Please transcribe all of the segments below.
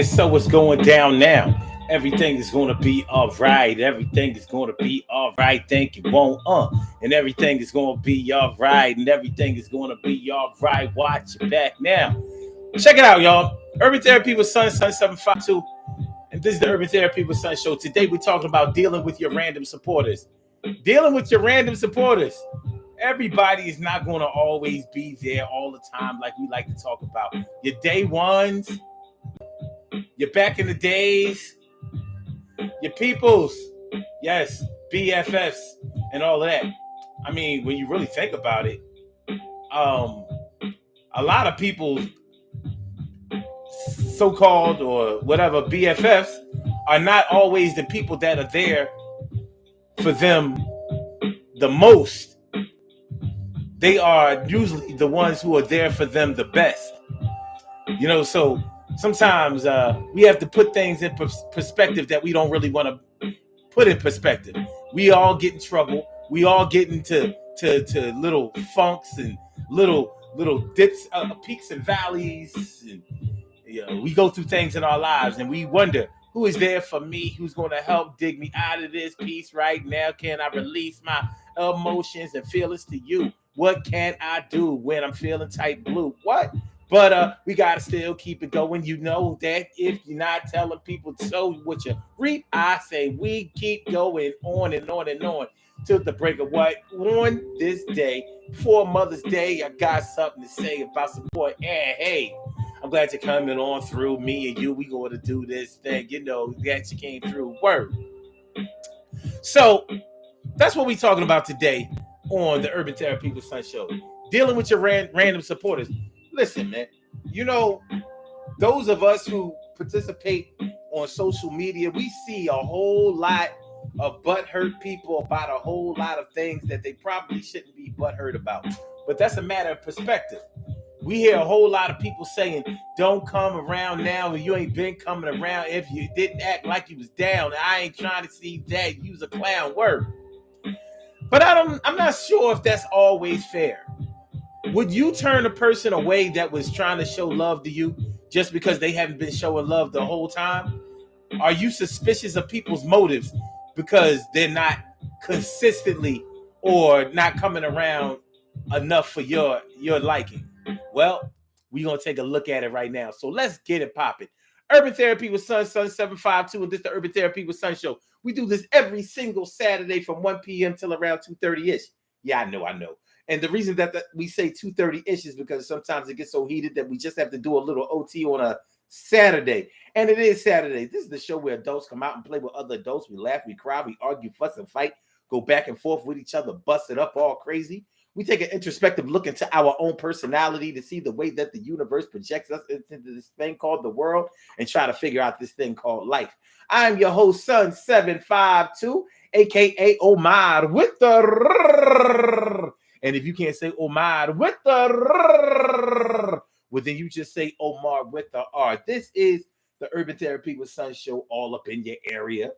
And so what's going down now? Everything is going to be all right. Everything is going to be all right. Thank you, won't and everything is going to be all right. And everything is going to be all right. Watch it back now. Check it out, y'all. Urban Therapy with Sun 752. And this is the Urban Therapy with Sun show. Today we're talking about dealing with your random supporters. Dealing with your random supporters. Everybody is not going to always be there all the time, like we like to talk about. Your day ones, your back in the days, your peoples, yes, BFFs, and all of that. I mean, when you really think about it, a lot of people, so-called or whatever BFFs, are not always the people that are there for them the most. They are usually the ones who are there for them the best. So sometimes we have to put things in perspective that we don't really want to put in perspective. We all get in trouble. We all get into to little funks and little dips, peaks and valleys. And, we go through things in our lives and we wonder, who is there for me? Who's going to help dig me out of this piece right now? Can I release my emotions and feelings to you? What can I do when I'm feeling tight blue? What? But we got to still keep it going. You know that if you're not telling people so what you reap, I say we keep going on and on and on till the break of what? On this day, before Mother's Day, I got something to say about support. And hey, I'm glad you're coming on through. Me and you, we going to do this thing. That you came through. Word. So that's what we're talking about today on the Urban Therapy with Sun show. Dealing with your random supporters. Listen, man, those of us who participate on social media, we see a whole lot of butthurt people about a whole lot of things that they probably shouldn't be butthurt about. But that's a matter of perspective. We hear a whole lot of people saying, don't come around now if you ain't been coming around. If you didn't act like you was down, I ain't trying to see that. You's a clown. Word. But I'm not sure if that's always fair. Would you turn a person away that was trying to show love to you just because they haven't been showing love the whole time? Are you suspicious of people's motives because they're not consistently or not coming around enough for your liking? Well, we're going to take a look at it right now. So let's get it popping. Urban Therapy with Sun 752, and this is the Urban Therapy with Sun show. We do this every single Saturday from 1 p.m. till around 2:30-ish. Yeah, I know. And the reason that we say 2:30-ish is because sometimes it gets so heated that we just have to do a little OT on a Saturday. And it is Saturday. This is the show where adults come out and play with other adults. We laugh, we cry, we argue, fuss, and fight, go back and forth with each other, bust it up all crazy. We take an introspective look into our own personality to see the way that the universe projects us into this thing called the world and try to figure out this thing called life. I'm your host, Sun 752, a.k.a. Omar with the... And if you can't say Omar with the... well, then you just say Omar with the R. This is the Urban Therapy with Sun show all up in your area.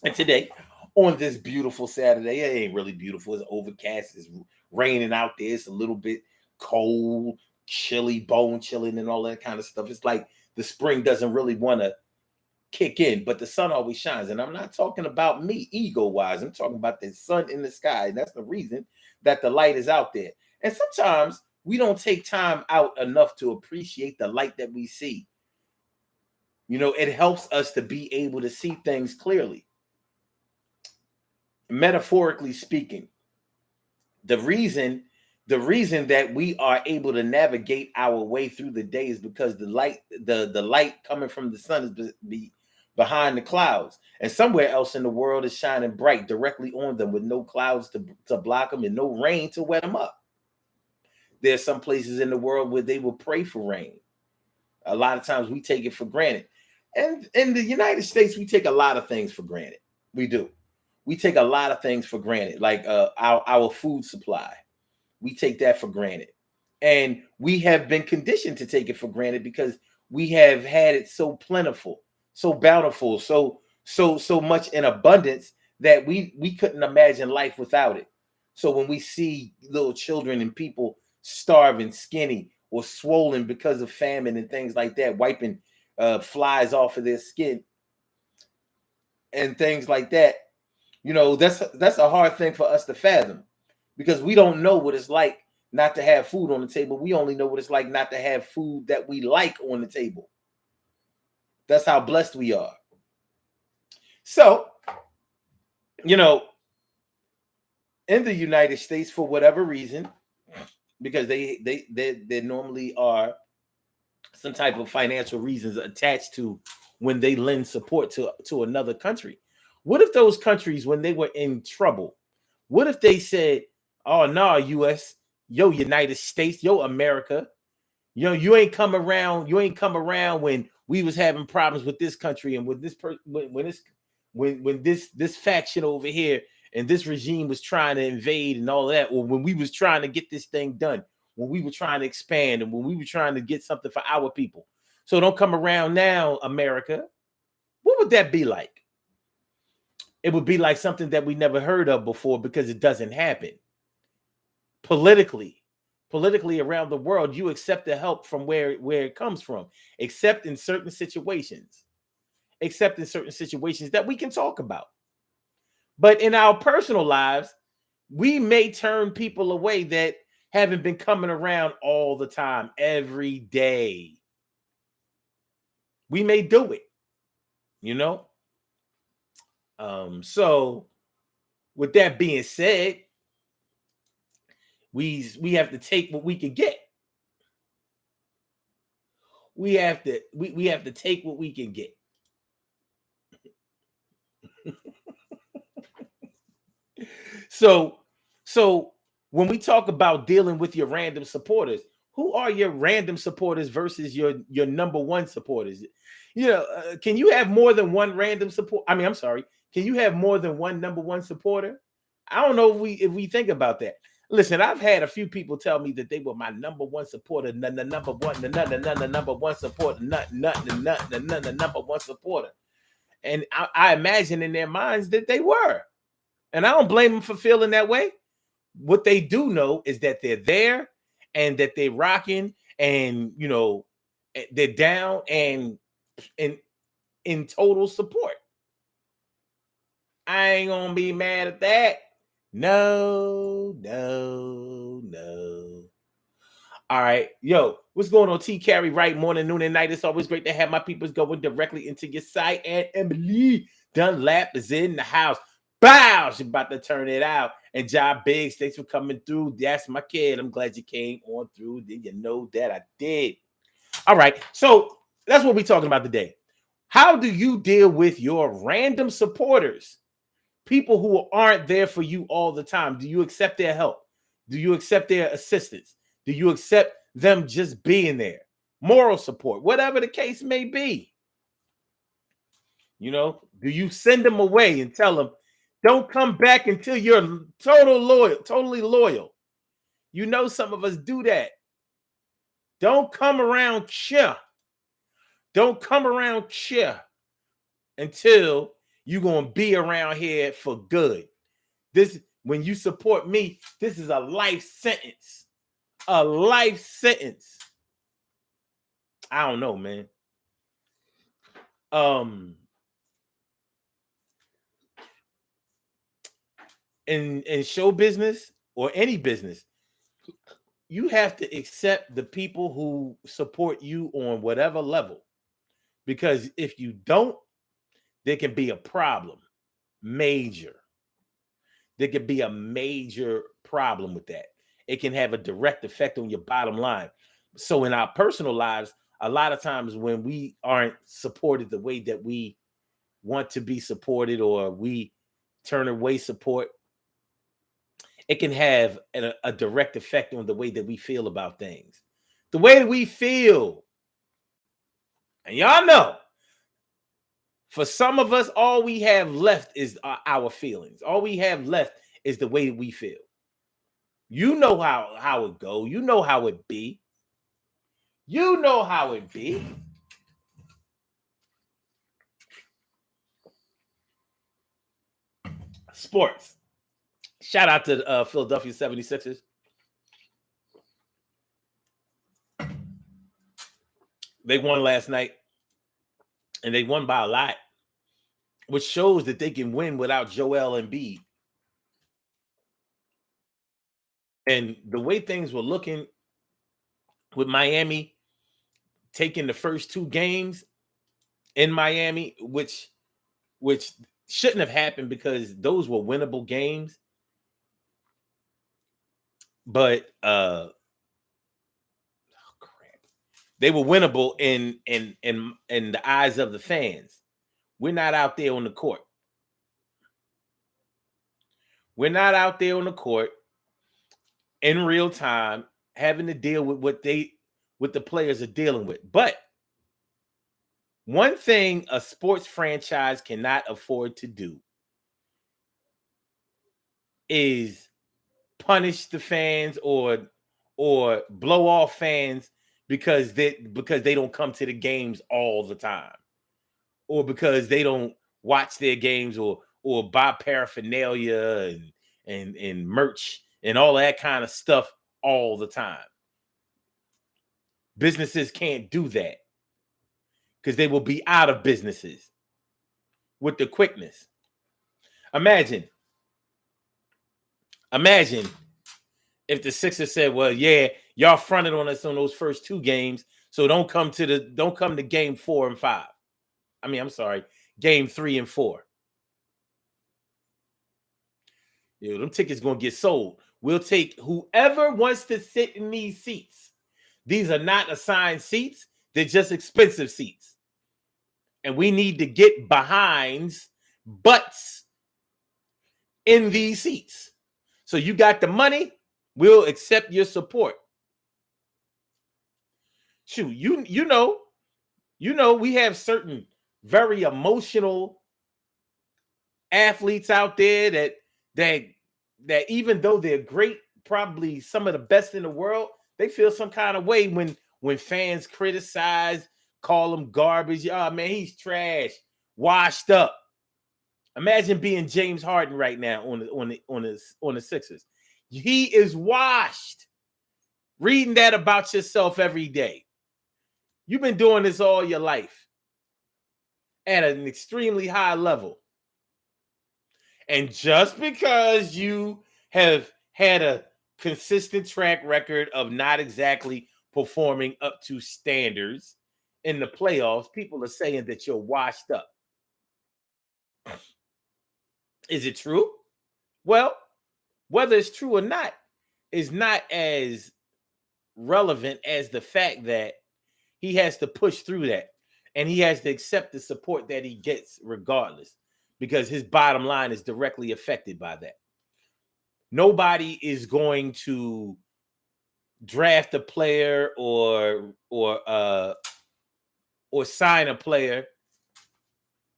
And today, on this beautiful Saturday, it ain't really beautiful. It's overcast. It's raining out there. It's a little bit cold, chilly, bone chilling and all that kind of stuff. It's like the spring doesn't really want to kick in, but the sun always shines. And I'm not talking about me ego-wise. I'm talking about the sun in the sky. And that's the reason that the light is out there. And sometimes we don't take time out enough to appreciate the light that we see. It helps us to be able to see things clearly. Metaphorically speaking, the reason that we are able to navigate our way through the day is because the light coming from the sun is behind the clouds, and somewhere else in the world is shining bright directly on them with no clouds to block them and no rain to wet them up. There's some places in the world where they will pray for rain. A lot of times we take it for granted, and in the United States we take a lot of things for granted. We do. We take a lot of things for granted, like our food supply. We take that for granted. And we have been conditioned to take it for granted because we have had it so plentiful, so bountiful, so much in abundance that we couldn't imagine life without it. So when we see little children and people starving, skinny, or swollen because of famine and things like that, wiping flies off of their skin and things like that. That's a hard thing for us to fathom, because we don't know what it's like not to have food on the table. We only know what it's like not to have food that we like on the table. That's how blessed we are. So, in the United States, for whatever reason, because there normally are some type of financial reasons attached to when they lend support to another country. What if those countries, when they were in trouble, what if they said, "Oh no, U.S., yo, United States, yo, America, you ain't come around. You ain't come around when we was having problems with this country and with this when this faction over here and this regime was trying to invade and all that, or when we was trying to get this thing done, when we were trying to expand and when we were trying to get something for our people. So don't come around now, America." What would that be like? It would be like something that we never heard of before, because it doesn't happen. Politically around the world, you accept the help from where it comes from, except in certain situations that we can talk about. But in our personal lives, we may turn people away that haven't been coming around all the time, every day. We may do it, So with that being said, we have to take what we can get. We have to take what we can get. So when we talk about dealing with your random supporters, who are your random supporters versus your number one supporters? Can you have more than one random support? I mean, I'm sorry. Can you have more than one number one supporter? I don't know if we think about that. Listen, I've had a few people tell me that they were my number one supporter, the number one supporter, the number one supporter. And I imagine in their minds that they were. And I don't blame them for feeling that way. What they do know is that they're there and that they're rocking and, they're down and in total support. I ain't going to be mad at that. No. All right. Yo, what's going on, T. Carey? Right, morning, noon, and night. It's always great to have my peoples going directly into your site. And Emily Dunlap is in the house. Bow! She's about to turn it out. And Job Biggs, thanks for coming through. That's my kid. I'm glad you came on through. Did you know that I did? All right. So that's what we're talking about today. How do you deal with your random supporters? People who aren't there for you all the time. Do you accept their help? Do you accept their assistance? Do you accept them just being there? Moral support, whatever the case may be. Do you send them away and tell them, don't come back until you're totally loyal? Some of us do that. Don't come around here. Don't come around here until you're going to be around here for good. When you support me, this is a life sentence. A life sentence. I don't know, man. In show business or any business, you have to accept the people who support you on whatever level, because if you don't, there can be a problem. There could be a major problem with that. It can have a direct effect on your bottom line. So in our personal lives, a lot of times when we aren't supported the way that we want to be supported, or we turn away support, it can have a direct effect on the way that we feel about things. The way that we feel. And y'all know, for some of us, all we have left is our feelings. All we have left is the way we feel. You know how it go. You know how it be. You know how it be. Sports. Shout out to Philadelphia 76ers. They won last night. and they won by a lot, which shows that they can win without Joel Embiid. And the way things were looking with Miami taking the first 2 games in Miami, which shouldn't have happened because those were winnable games. But they were winnable in the eyes of the fans. We're not out there on the court. We're not out there on the court in real time having to deal with what the players are dealing with. But one thing a sports franchise cannot afford to do is punish the fans or blow off fans because they don't come to the games all the time, or because they don't watch their games or buy paraphernalia and merch and all that kind of stuff all the time. Businesses can't do that because they will be out of businesses with the quickness. Imagine if the Sixers said, "Well, yeah, y'all fronted on us on those first 2 games, so don't come to game 4 and 5. I mean, I'm sorry, game 3 and 4. You know, them tickets gonna get sold. We'll take whoever wants to sit in these seats. These are not assigned seats; they're just expensive seats, and we need to get behinds, butts in these seats. So you got the money, we'll accept your support." Shoot, you know, we have certain very emotional athletes out there that even though they're great, probably some of the best in the world, they feel some kind of way when fans criticize, call him garbage. Oh man, he's trash, washed up. Imagine being James Harden right now on the Sixers. He is washed. Reading that about yourself every day. You've been doing this all your life at an extremely high level. And just because you have had a consistent track record of not exactly performing up to standards in the playoffs, people are saying that you're washed up. Is it true? Well, whether it's true or not is not as relevant as the fact that he has to push through that and he has to accept the support that he gets regardless, because his bottom line is directly affected by that. Nobody is going to draft a player or sign a player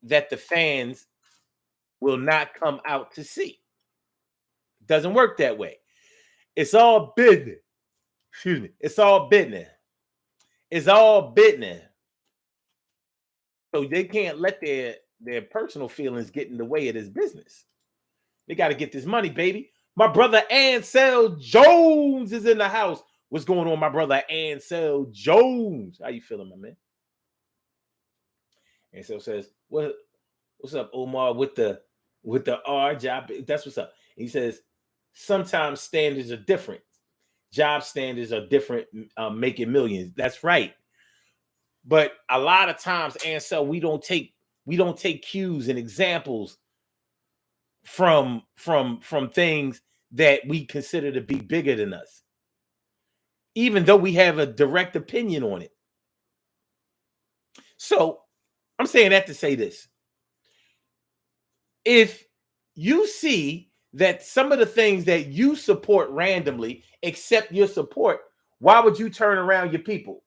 that the fans will not come out to see. It doesn't work that way. It's all business. Excuse me. It's all business. It's all business. So they can't let their personal feelings get in the way of this business. They got to get this money, baby. My brother Ansel Jones is in the house. What's going on, my brother Ansel Jones? How you feeling, my man? Ansel says, what's up, Omar, with the R job? That's what's up. He says, sometimes standards are different. Job standards are different, making millions. That's right. But a lot of times, Ansel, we don't take cues and examples from things that we consider to be bigger than us, even though we have a direct opinion on it. So I'm saying that to say this. If you see that some of the things that you support randomly accept your support, why would you turn around your people?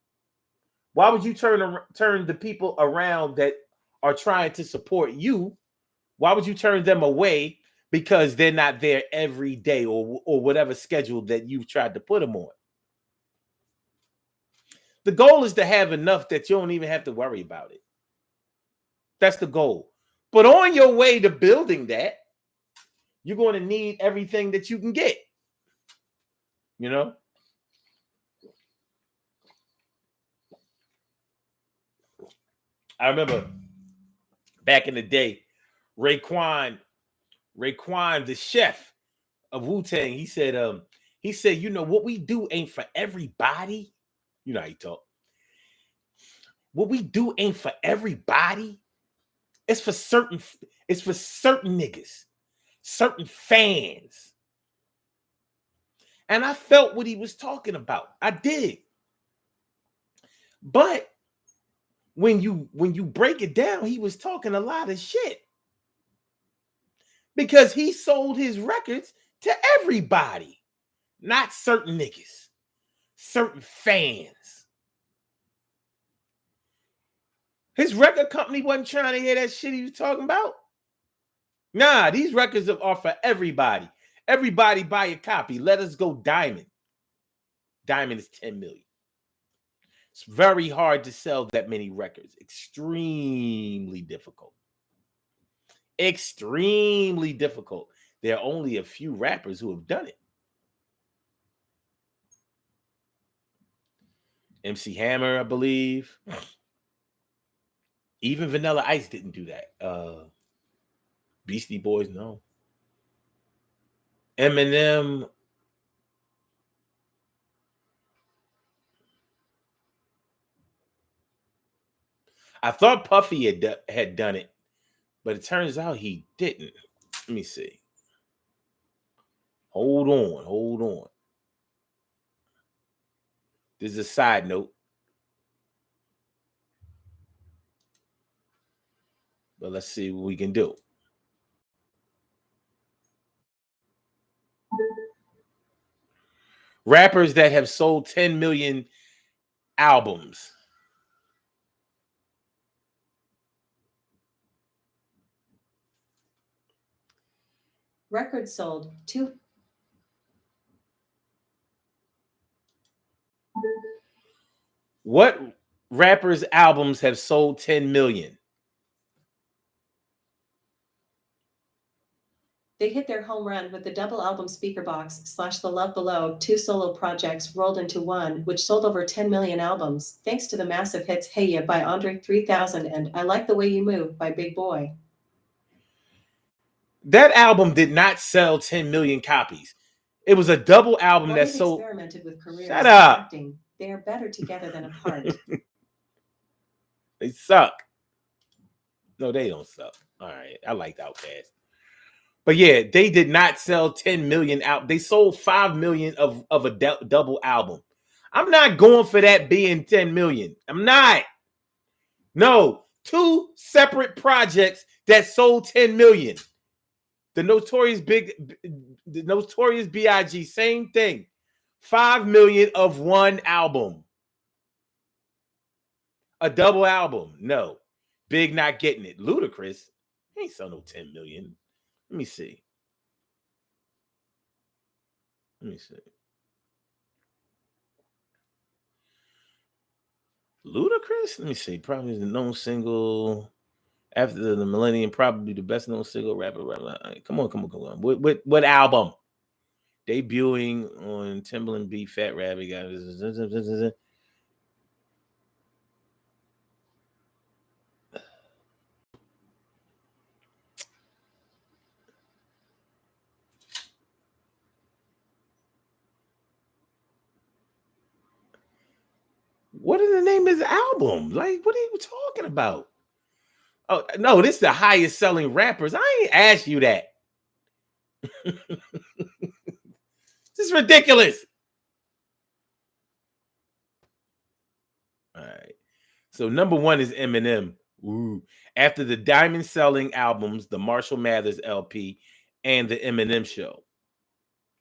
Why would you turn the people around that are trying to support you? Why would you turn them away because they're not there every day or whatever schedule that you've tried to put them on? The goal is to have enough that you don't even have to worry about it. That's the goal. But on your way to building that, you're going to need everything that you can get. You know? I remember Back in the day, Raekwon, the chef of Wu-Tang, he said, you know, what we do ain't for everybody. You know how he talk. What we do ain't for everybody. It's for certain niggas, certain fans. And I felt what he was talking about. I did. But when you break it down, he was talking a lot of shit. Because he sold his records to everybody, not certain niggas, certain fans. His record company wasn't trying to hear that shit he was talking about. Nah, these records are for everybody. Everybody buy a copy. Let us go diamond. Diamond is 10 million. It's very hard to sell that many records. Extremely difficult. Extremely difficult. There are only a few rappers who have done it. MC Hammer, I believe. Even Vanilla Ice didn't do that. Beastie Boys, no. Eminem. I thought Puffy had done it, but it turns out he didn't. Let me see. Hold on. This is a side note. But let's see what we can do. Rappers that have sold 10 million albums. Records sold 2. What rappers' albums have sold 10 million? They hit their home run with the double album Speaker Box / The Love Below, 2 solo projects rolled into one, which sold over 10 million albums, thanks to the massive hits Hey Ya by Andre 3000 and I Like the Way You Move by Big Boy. That album did not sell 10 million copies. It was a double album that sold. Experimented with careers. Shut up. Acting. They are better together than apart. They suck. No, they don't suck. All right, I liked Outkast. But yeah, they did not sell 10 million out. They sold 5 million of a double album. I'm not going for that being 10 million. I'm not. No, 2 separate projects that sold 10 million. The Notorious B.I.G., same thing. 5 million of one album. A double album. No. Big not getting it. Ludacris ain't sell no 10 million. Let me see. Ludacris? Let me see. Probably the known single after the millennium. Probably the best known single rapper. Come on. What album? Debuting on Timbaland beat Fat Rabbit. What is the name of his album? Like, what are you talking about? Oh, no, this is the highest selling rappers. I ain't asked you that. This is ridiculous. All right. So number 1 is Eminem. Ooh. After the diamond selling albums, the Marshall Mathers LP, and the Eminem Show.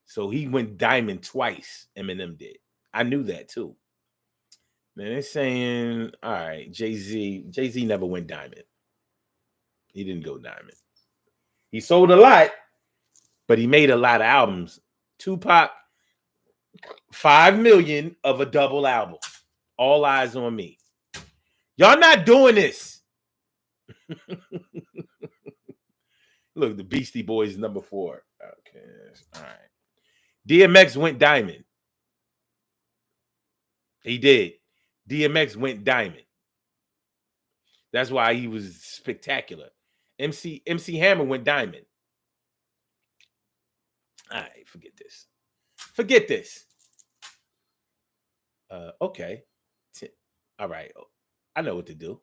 So he went diamond twice, Eminem did. I knew that too. Man, they're saying, all right, Jay-Z never went diamond. He didn't go diamond. He sold a lot, but he made a lot of albums. Tupac, 5 million of a double album. All Eyes on Me. Y'all not doing this. Look, the Beastie Boys number 4. Okay, all right. DMX went diamond. He did. DMX went diamond. That's why he was spectacular. MC Hammer went diamond. All right, forget this. Forget this. Okay. All right. I know what to do.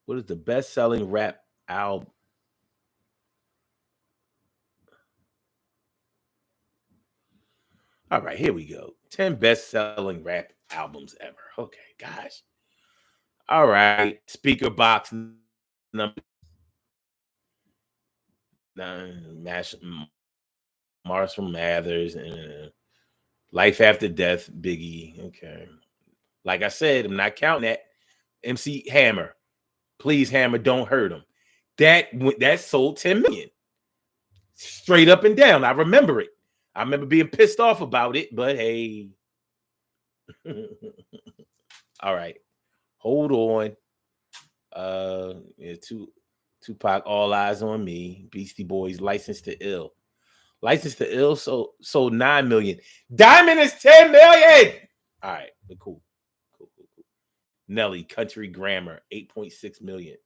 What is the best-selling rap album? All right, here we go. 10 best-selling rap albums ever. Okay, gosh. All right. Speaker box number 9. Marshall Mathers and Life After Death, Biggie. Okay. Like I said, I'm not counting that. MC Hammer. Please, Hammer, don't hurt him. That sold 10 million. Straight up and down. I remember it. I remember being pissed off about it, but hey. All right. Hold on. Yeah, Tupac, All Eyes on Me. Beastie Boys, License to Ill. License to Ill sold 9 million. Diamond is 10 million. All right, but cool. Nelly, Country Grammar, 8.6 million.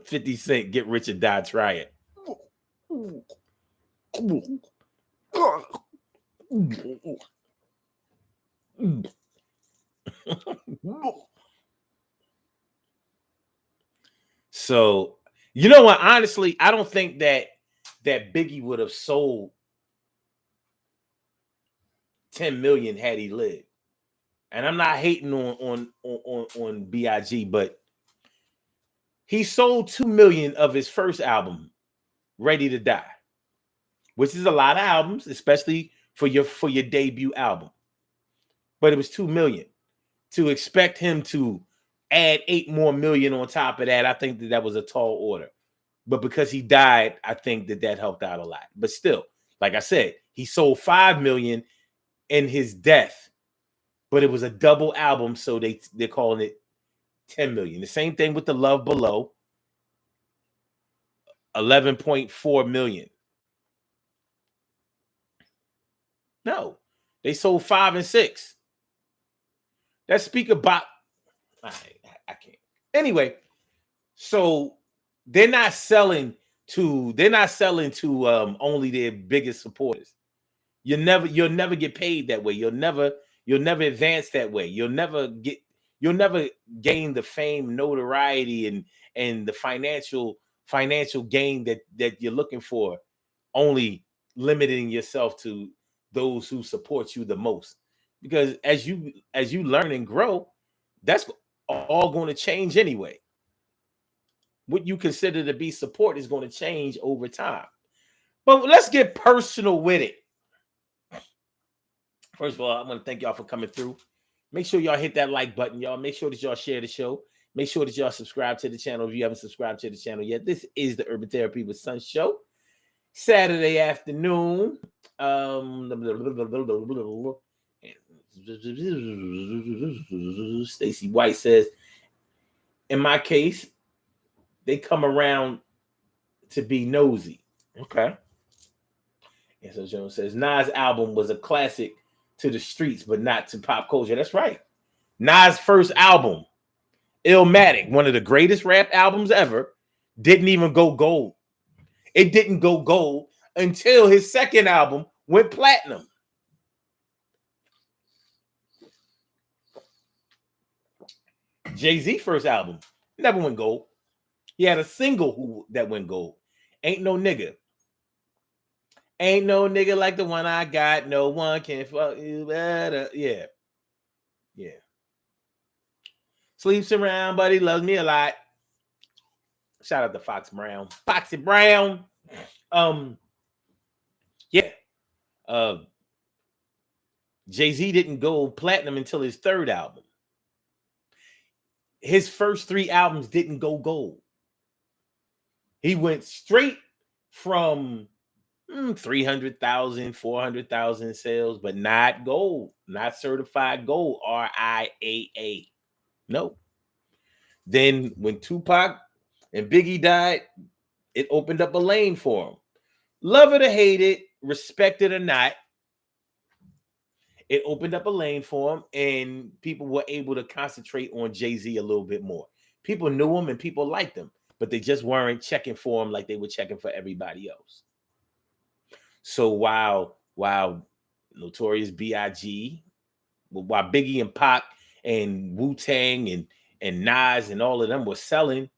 50 Cent, Get Rich or Die, Try It. So, you know what? Honestly, I don't think that Biggie would have sold 10 million had he lived. And I'm not hating on BIG, but he sold 2 million of his first album, Ready to Die, which is a lot of albums, especially for your debut album. But it was 2 million. To expect him to add 8 more million on top of that, I think that was a tall order. But because he died, I think that helped out a lot. But still, like I said, he sold 5 million in his death, but it was a double album, so they're calling it 10 million. The same thing with The Love Below, 11.4 million. No, they sold 5 and 6. That speaker box, I can't. Anyway, so they're not selling to only their biggest supporters. You'll never get paid that way. You'll never advance that way. You'll never gain the fame, notoriety, and the financial gain that you're looking for, only limiting yourself to those who support you the most. Because as you learn and grow, that's all going to change anyway. What you consider to be support is going to change over time. But let's get personal with it. First of all, I want to thank y'all for coming through. Make sure y'all hit that like button, y'all. Make sure that y'all share the show. Make sure that y'all subscribe to the channel if you haven't subscribed to the channel yet. This is the Urban Therapy with Son show. Saturday afternoon. Stacy White says, in my case, they come around to be nosy. Okay. And so Jones says, Nas' album was a classic to the streets, but not to pop culture. That's right. Nas' first album, Illmatic, one of the greatest rap albums ever, didn't even go gold. It didn't go gold until his second album went platinum. Jay-Z first album never went gold. He had a single that went gold. Ain't No Nigga. Ain't no nigga like the one I got. No one can fuck you better. Yeah. Sleeps around, but he loves me a lot. Shout out to Foxy Brown. Yeah. Jay-Z didn't go platinum until his third album. His first 3 albums didn't go gold. He went straight from 300,000, 400,000 sales, but not gold, not certified gold, RIAA. No. Then when Tupac and Biggie died, it opened up a lane for him. Love it or hate it, respect it or not, it opened up a lane for him, and people were able to concentrate on Jay-Z a little bit more. People knew him and people liked him, but they just weren't checking for him like they were checking for everybody else. So while Notorious B.I.G., while Biggie and Pac and Wu-Tang and Nas and all of them were selling,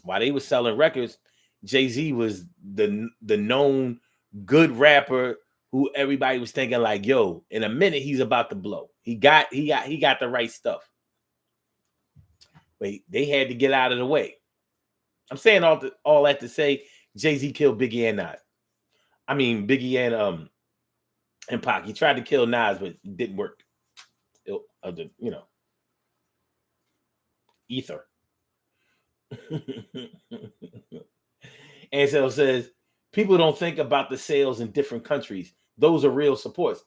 while they were selling records, Jay-Z was the known good rapper who everybody was thinking like, yo, in a minute he's about to blow. He got the right stuff. But they had to get out of the way. I'm saying all that to say Jay-Z killed Biggie and Nas. I mean Biggie and Pac. He tried to kill Nas, but it didn't work. Ether. And so it says, people don't think about the sales in different countries. Those are real supports.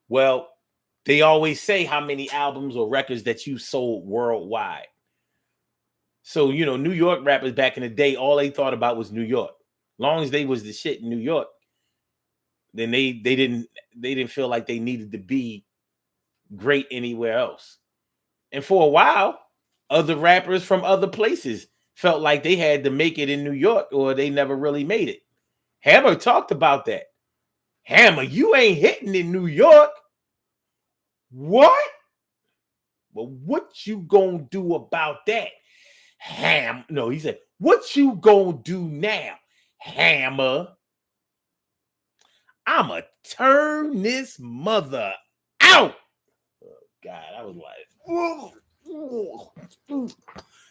Well, they always say how many albums or records that you sold worldwide. So, New York rappers back in the day, all they thought about was New York. Long as they was the shit in New York, then they didn't feel like they needed to be great anywhere else. And for a while, other rappers from other places felt like they had to make it in New York or they never really made it. Hammer talked about that. Hammer, you ain't hitting in New York. What? Well, what you gonna do about that? No, he said, what you gonna do now, Hammer? I'ma turn this mother out. Oh, God, I was like,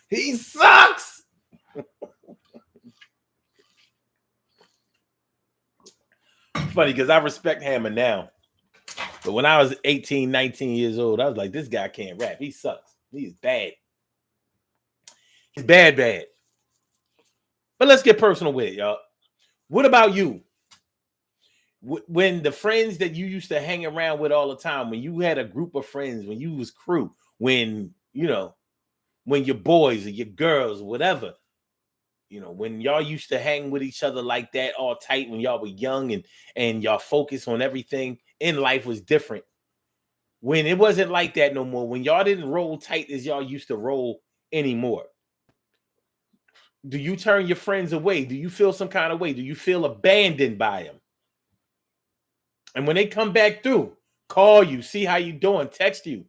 he sucks. Funny because I respect Hammer now. But when I was 18, 19 years old, I was like, this guy can't rap. He sucks. He's bad. He's bad. But let's get personal with it, y'all. What about you? When the friends that you used to hang around with all the time, when you had a group of friends, when you was crew, when your boys or your girls, whatever, when y'all used to hang with each other like that, all tight, when y'all were young and y'all focus on everything in life was different. When it wasn't like that no more, when y'all didn't roll tight as y'all used to roll anymore, do you turn your friends away? Do you feel some kind of way? Do you feel abandoned by them? And when they come back through, call you, see how you doing, text you,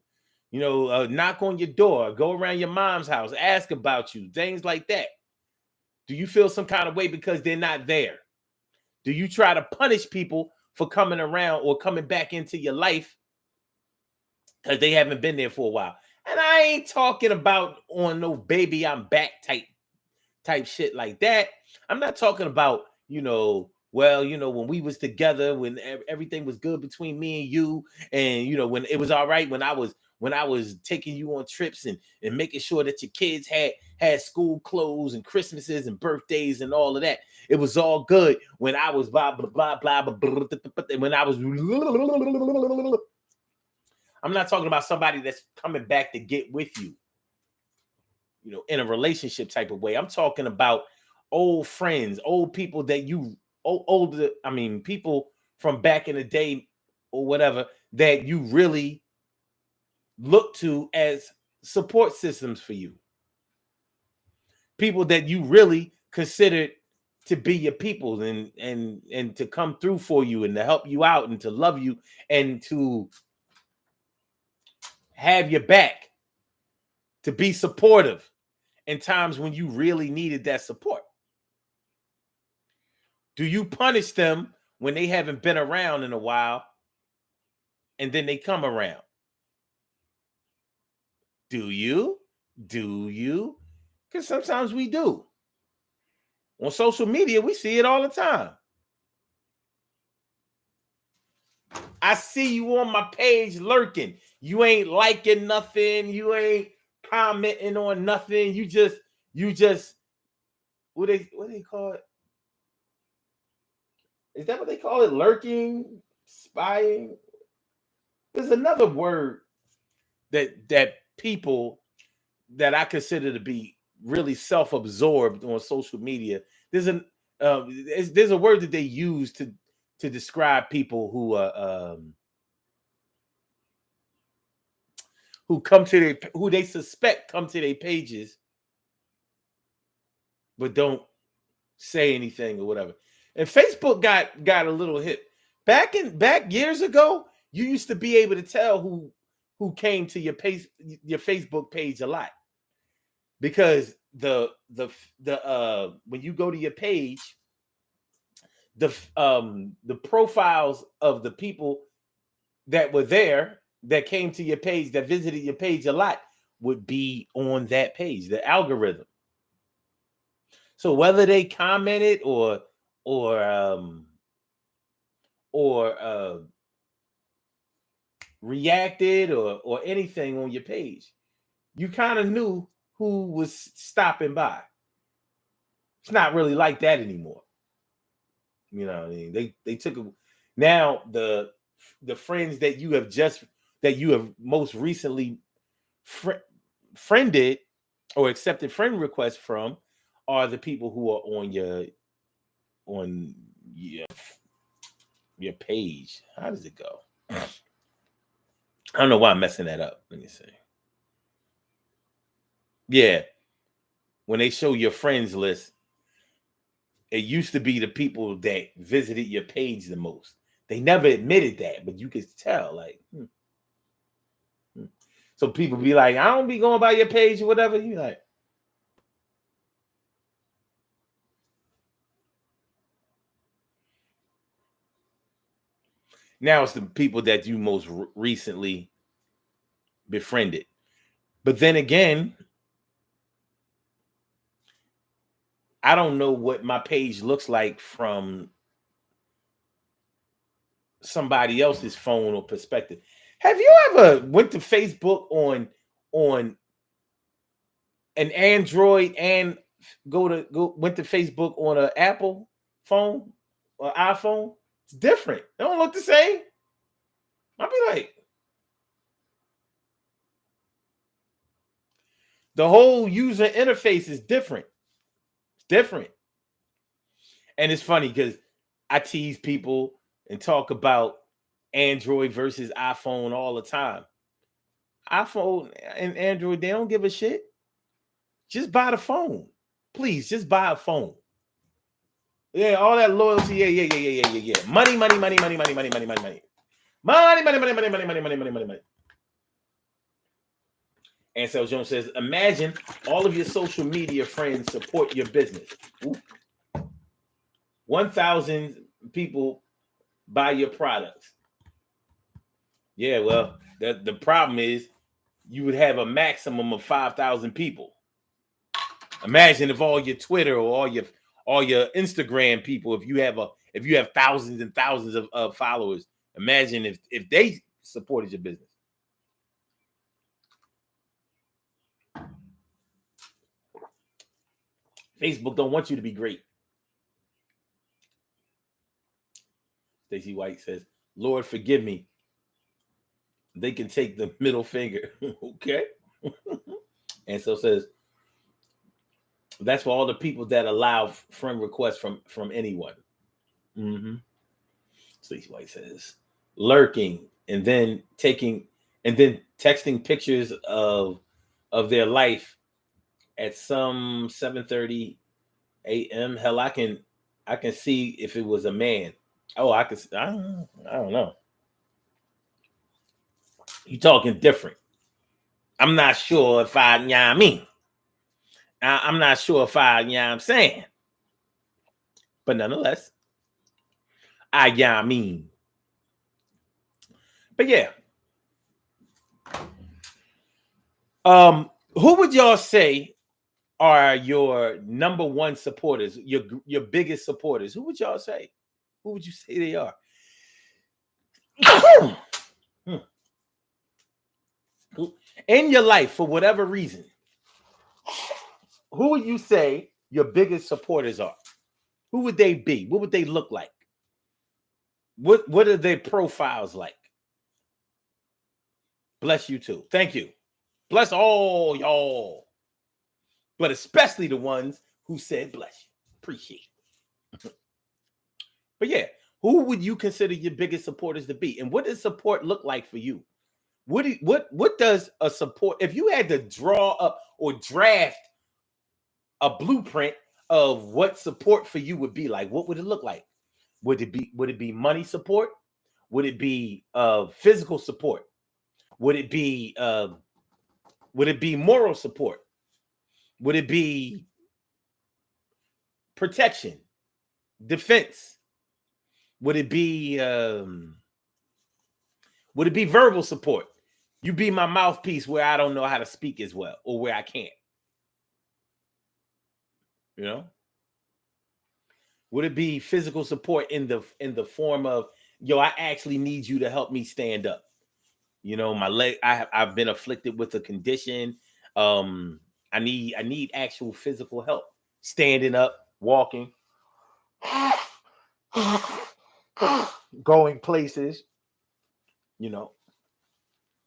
knock on your door, go around your mom's house, ask about you, things like that. Do you feel some kind of way because they're not there? Do you try to punish people for coming around or coming back into your life because they haven't been there for a while? And I ain't talking about on no baby I'm back type shit like that. I'm not talking about, when we was together, when everything was good between me and you, and when it was all right, when I was taking you on trips and making sure that your kids had school clothes and Christmases and birthdays and all of that. It was all good when I was blah blah blah blah blah, when I was. I'm not talking about somebody that's coming back to get with you, in a relationship type of way. I'm talking about old friends, old people that people from back in the day or whatever that you really look to as support systems for you. People that you really considered to be your people and to come through for you and to help you out and to love you and to have your back, to be supportive in times when you really needed that support. Do you punish them when they haven't been around in a while and then they come around? Do you? Because sometimes we do. On social media, we see it all the time. I see you on my page lurking. You ain't liking nothing. You ain't commenting on nothing. You just what they call it? Is that what they call it? Lurking, spying? There's another word that people that I consider to be really self-absorbed on social media. There's a word that they use to describe people who they suspect come to their pages but don't say anything or whatever. And Facebook got a little hip. Back years ago, you used to be able to tell who came to your Facebook page a lot, because the when you go to your page, the profiles of the people that were there, that came to your page, that visited your page a lot, would be on that page, the algorithm. So whether they commented or um or reacted or anything on your page, you kind of knew who was stopping by. It's not really like that anymore. You know what I mean? They took now the friends that you have most recently friended or accepted friend requests from are the people who are on on your, your page. How does it go? I don't know why I'm messing that up. Let me see. Yeah, when they show your friends list, it used to be the people that visited your page the most. They never admitted that, but you could tell. Like, so people be like, "I don't be going by your page or whatever." You like, now it's the people that you most recently befriended. But then again, I don't know what my page looks like from somebody else's phone or perspective. Have you ever went to Facebook on an Android and went to Facebook on an Apple phone or iPhone? It's different. They don't look the same. I'll be like, the whole user interface is different. It's different. And it's funny because I tease people and talk about Android versus iPhone all the time. iPhone and Android, they don't give a shit. Just buy the phone. Please, just buy a phone. Yeah, all that loyalty. Yeah. Money. Money. Ansel Jones says, imagine all of your social media friends support your business. Ooh. 1,000 people buy your products. Yeah, well, the problem is you would have a maximum of 5,000 people. Imagine if all your Twitter or all your Instagram people, if you have thousands and thousands of followers, imagine if they supported your business. Facebook don't want you to be great. Stacey White says, Lord, forgive me. They can take the middle finger. Okay. And so says, that's for all the people that allow friend requests from anyone. Mm-hmm. Stacey White says, lurking and then texting pictures of their life at some 7:30 a.m. Hell, I can see if it was a man. Oh, I don't know. You talking different. I'm not sure if I, I mean. I'm not sure if I'm saying. But nonetheless, I mean. But yeah. Who would y'all say are your number one supporters, your biggest supporters? Who would y'all say? Who would you say they are? In your life, for whatever reason, who would you say your biggest supporters are? Who would they be? What would they look like? What are their profiles like? Bless you too. Thank you. Bless all y'all. but especially the ones who said bless you. Appreciate it. But yeah, who would you consider your biggest supporters to be? And what does support look like for you? What does a support, if you had to draw up or draft a blueprint of what support for you would be like, what would it look like? Would it be money support? Would it be physical support? Would it be moral support? Would it be protection, defense? Would it be verbal support? You be my mouthpiece where I don't know how to speak as well, or where I can't. You know? Would it be physical support in the form of, yo, I actually need you to help me stand up? You know, my leg, I've been afflicted with a condition. I need actual physical help. Standing up, walking, going places. You know,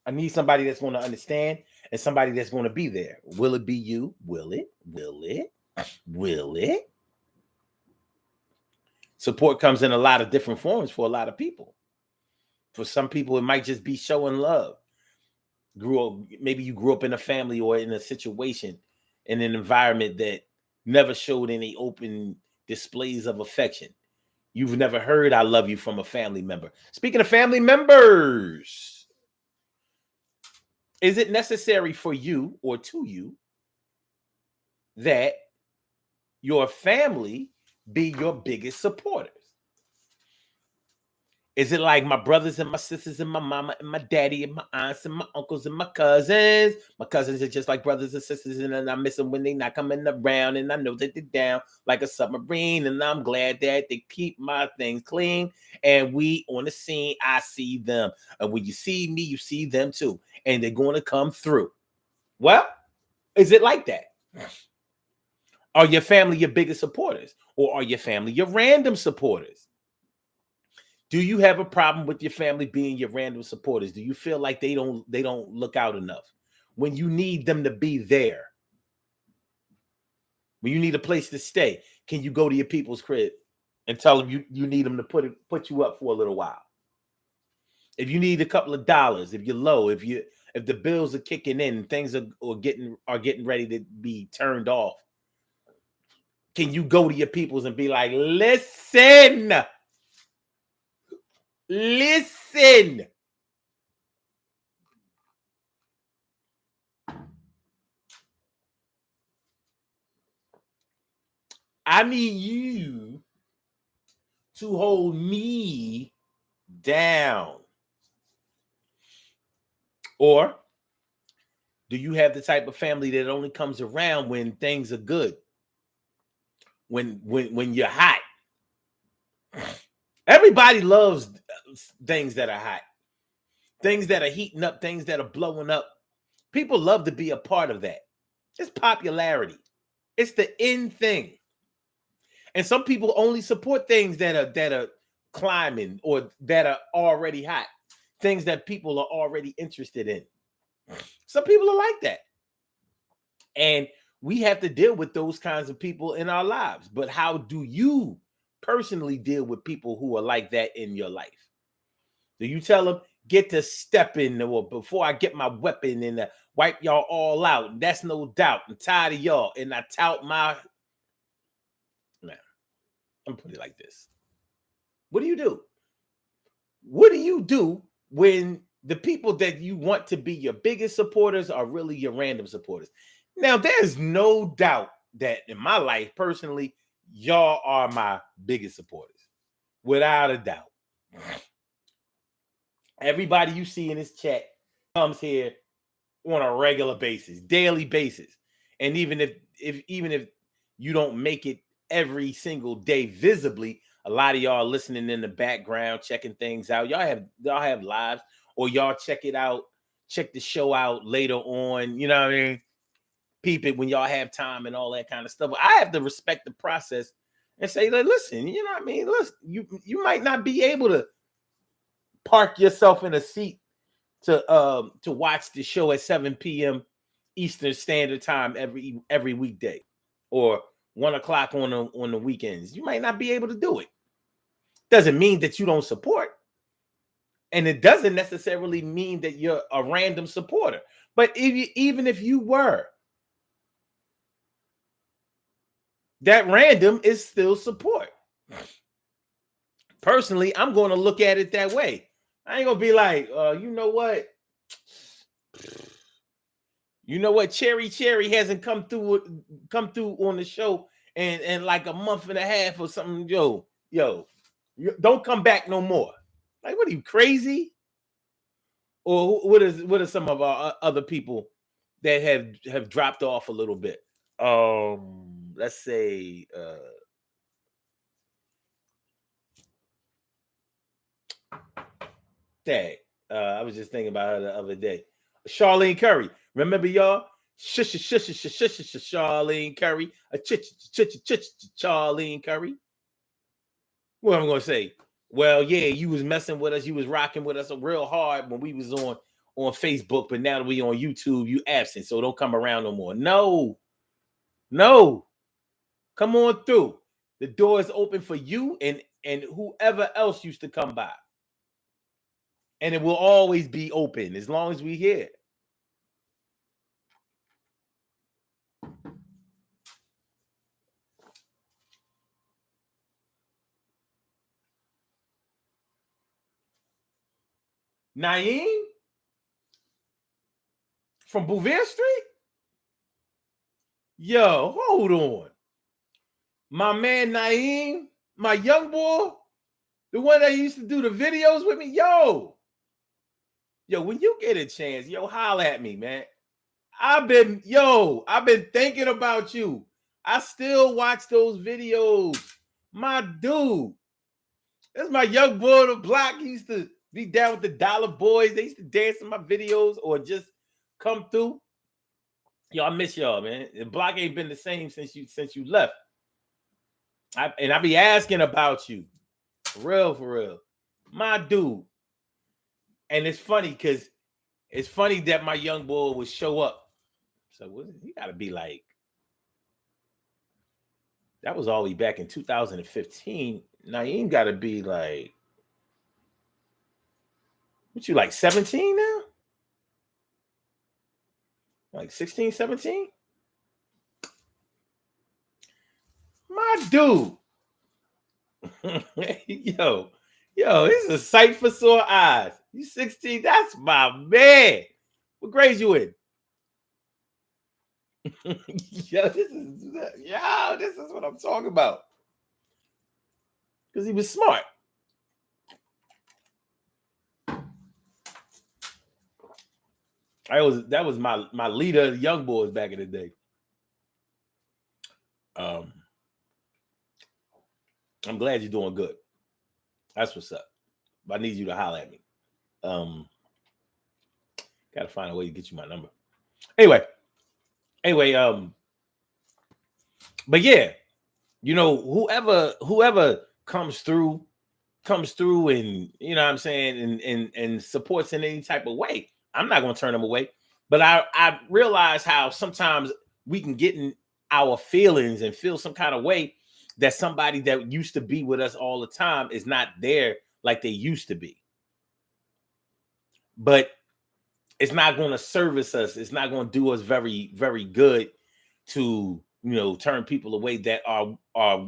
I need somebody that's going to understand and somebody that's going to be there. Will it be you? Will it? Will it? Will it? Support comes in a lot of different forms for a lot of people. For some people, it might just be showing love. Maybe you grew up in a family or in a situation, in an environment that never showed any open displays of affection. You've never heard "I love you" from a family member. Speaking of family members, is it necessary for you or to you that your family be your biggest supporters? Is it like my brothers and my sisters and my mama and my daddy and my aunts and my uncles and my cousins? My cousins are just like brothers and sisters, and I miss them when they're not coming around, and I know that they're down like a submarine, and I'm glad that they keep my things clean. And we on the scene, I see them. And when you see me, you see them too. And they're going to come through. Well, is it like that? Are your family your biggest supporters? Or are your family your random supporters? Do you have a problem with your family being your random supporters? Do you feel like they don't look out enough when you need them to be there? When you need a place to stay, can you go to your people's crib and tell them you need them to put you up for a little while? If you need a couple of dollars, if you're low, if the bills are kicking in, things are getting ready to be turned off, can you go to your peoples and be like, listen? I need you to hold me down. Or do you have the type of family that only comes around when things are good? When you're hot. Everybody loves things that are hot. Things that are heating up, things that are blowing up. People love to be a part of that. It's popularity. It's the in thing. And some people only support things that are climbing or that are already hot. Things that people are already interested in. Some people are like that. And we have to deal with those kinds of people in our lives. But how do you personally deal with people who are like that in your life? Do you tell them, get to stepping, or before I get my weapon and wipe y'all all out? That's no doubt. I'm tired of y'all. And I tout my... Now, I'm putting it like this. What do you do? What do you do when the people that you want to be your biggest supporters are really your random supporters? Now, there's no doubt that in my life, personally, y'all are my biggest supporters. Without a doubt. Everybody you see in this chat comes here on a regular basis, daily basis. And even if you don't make it every single day visibly, a lot of y'all listening in the background, checking things out. Y'all have lives, or y'all check the show out later on. You know what I mean? Peep it when y'all have time and all that kind of stuff. I have to respect the process and say, like, listen, you know what I mean? Listen, you might not be able to park yourself in a seat to watch the show at 7 p.m. Eastern Standard Time every weekday, or 1 o'clock on the weekends. You might not be able to do it. Doesn't mean that you don't support, and it doesn't necessarily mean that you're a random supporter. But even if you were, that random is still support. Personally, I'm going to look at it that way. I ain't gonna be like, you know what? You know what? Cherry hasn't come through on the show and like a month and a half or something. Yo, don't come back no more. Like, what are you, crazy? Or what are some of our other people that have dropped off a little bit? Let's say Tag. I was just thinking about her the other day. Charlene Curry. Remember, y'all? Charlene Curry. Charlene Curry. What am I gonna say? Well, yeah, you was messing with us. You was rocking with us real hard when we was on Facebook, but now that we on YouTube, you absent. So don't come around no more. No. Come on through. The door is open for you and whoever else used to come by. And it will always be open as long as we here. Naeem from Bouvier Street? Yo, hold on. My man Naeem, my young boy, the one that used to do the videos with me, yo, when you get a chance, holla at me, man. I've been thinking about you. I still watch those videos. My dude. That's my young boy on the block. He used to be down with the Dollar Boys. They used to dance in my videos or just come through. Yo, I miss y'all, man. The block ain't been the same since you left. I be asking about you. For real. My dude. And it's funny because that my young boy would show up. So he got to be like, that was all the way back in 2015. Naeem got to be like, what you like, 17 now? Like 16, 17? My dude. yo, it's a sight for sore eyes. You 16, that's my man. What grade you in? This is what I'm talking about. Because he was smart. That was my leader of the young boys back in the day. I'm glad you're doing good. That's what's up. But I need you to holler at me. Gotta find a way to get you my number. Anyway, but yeah, whoever comes through and you know what I'm saying and supports in any type of way, I'm not gonna turn them away. But I realize how sometimes we can get in our feelings and feel some kind of way that somebody that used to be with us all the time is not there like they used to be. But it's not going to service us. It's not going to do us very, very good to, turn people away that are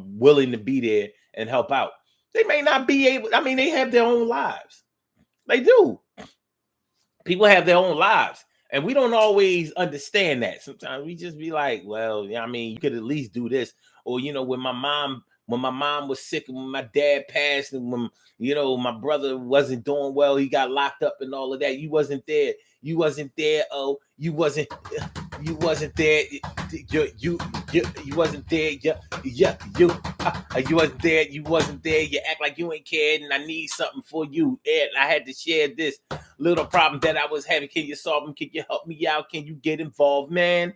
willing to be there and help out. They may not be able. I mean, they have their own lives. They do. People have their own lives. And we don't always understand that. Sometimes we just be like, well, I mean, you could at least do this. Or, when my mom was sick and when my dad passed and when, my brother wasn't doing well, he got locked up and all of that. You wasn't there. Oh, you wasn't there. You wasn't there. You wasn't there. You wasn't there. You act like you ain't cared and I need something for you. And I had to share this little problem that I was having. Can you solve them? Can you help me out? Can you get involved, man?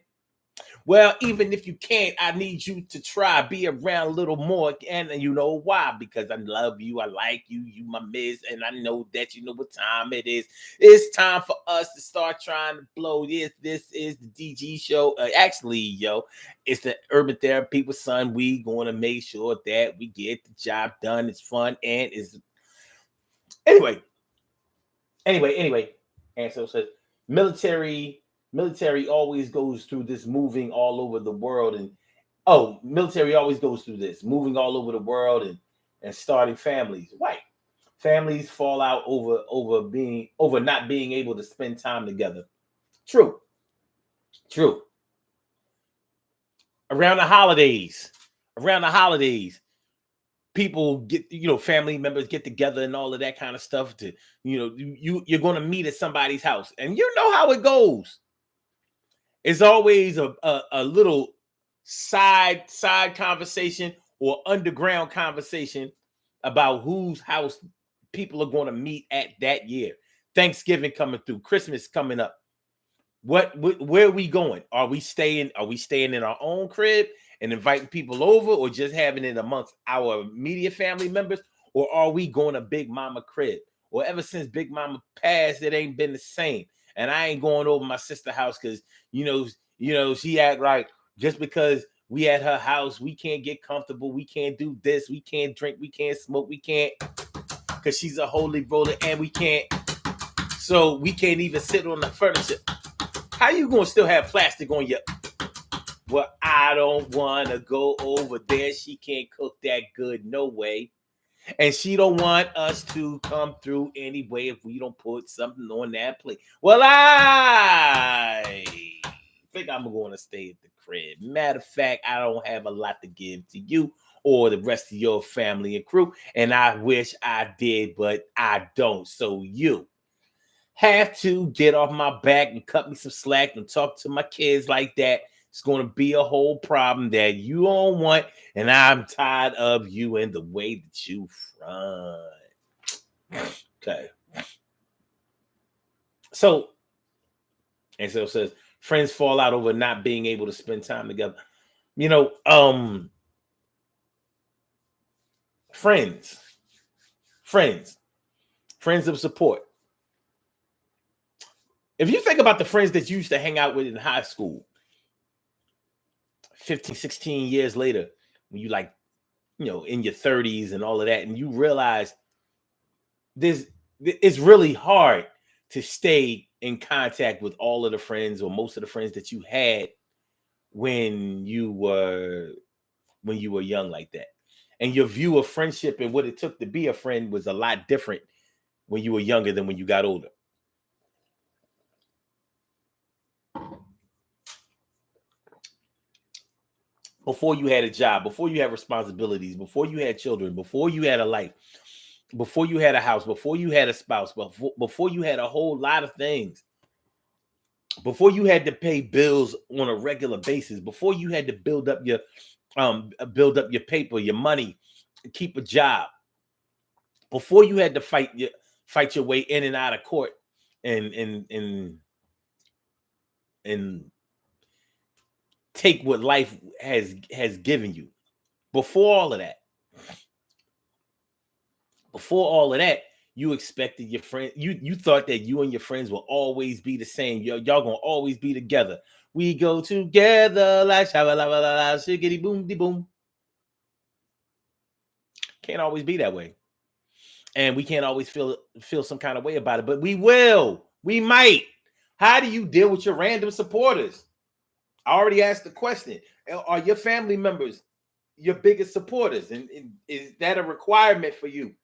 Well, even if you can't, I need you to try, be around a little more. And you know why? Because I love you, I like you, you my miss, and I know that you know what time it is. It's time for us to start trying to blow this. This is the DG show. Actually, yo, it's the Urban Therapy with Son. We going to make sure that we get the job done. It's fun and it's anyway. Anyway. And so it says military always goes through this moving all over the world and military always goes through this moving all over the world and starting families. Right. Families fall out over not being able to spend time together. True. Around the holidays, people get, family members get together and all of that kind of stuff to, you're going to meet at somebody's house and you know how it goes. It's always a little side conversation or underground conversation about whose house people are going to meet at that year. Thanksgiving coming through, Christmas coming up. Where are we going? Are we staying in our own crib and inviting people over, or just having it amongst our immediate family members, or are we going to Big Mama crib? Or ever since Big Mama passed, it ain't been the same. And I ain't going over my sister's house because she act like just because we at her house, we can't get comfortable, we can't do this, we can't drink, we can't smoke, we can't, because she's a holy roller, and we can't even sit on the furniture. How you gonna still have plastic on your? Well, I don't want to go over there. She can't cook that good, no way. And she don't want us to come through anyway if we don't put something on that plate. Well, I think I'm going to stay at the crib. Matter of fact, I don't have a lot to give to you or the rest of your family and crew. And I wish I did, but I don't. So you have to get off my back and cut me some slack and talk to my kids like that. It's going to be a whole problem that you don't want, and I'm tired of you and the way that you front. Okay. So it says friends fall out over not being able to spend time together. Friends of support. If you think about the friends that you used to hang out with in high school, 15, 16 years later, when you in your 30s and all of that, and you realize it's really hard to stay in contact with all of the friends or most of the friends that you had when you were young like that. And your view of friendship and what it took to be a friend was a lot different when you were younger than when you got older. Before you had a job, before you had responsibilities, before you had children, before you had a life, before you had a house, before you had a spouse, before you had a whole lot of things, before you had to pay bills on a regular basis, before you had to build up your paper, your money, keep a job, before you had to fight your way in and out of court and take what life has given you. Before all of that, you expected your friend. You thought that you and your friends will always be the same. Y'all gonna always be together. We go together like shabba-la-ba-la-la, shiggity boom de boom. Can't always be that way, and we can't always feel some kind of way about it. But we will. We might. How do you deal with your random supporters? I already asked the question. Are your family members your biggest supporters, and is that a requirement for you?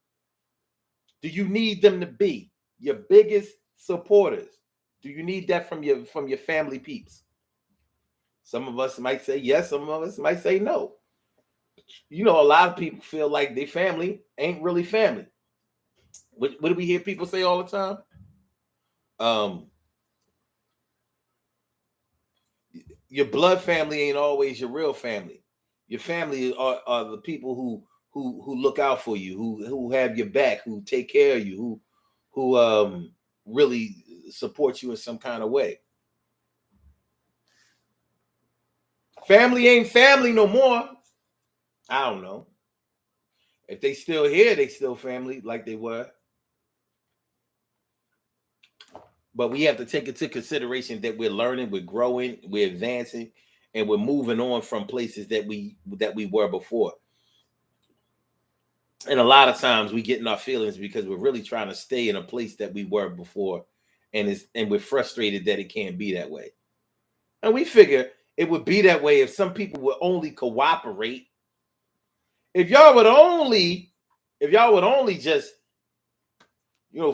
Do you need them to be your biggest supporters? Do you need that from your family peeps? Some of us might say yes, some of us might say no. A lot of people feel like their family ain't really family. What do we hear people say all the time? Your blood family ain't always your real family. Your family are the people who look out for you, who have your back, who take care of you, who really support you in some kind of way. Family ain't family no more. I don't know. If they still here, they still family like they were. But we have to take into consideration that we're learning, we're growing, we're advancing, and we're moving on from places that we were before. And a lot of times we get in our feelings because we're really trying to stay in a place that we were before, and we're frustrated that it can't be that way. And we figure it would be that way if some people would only cooperate. If y'all would only just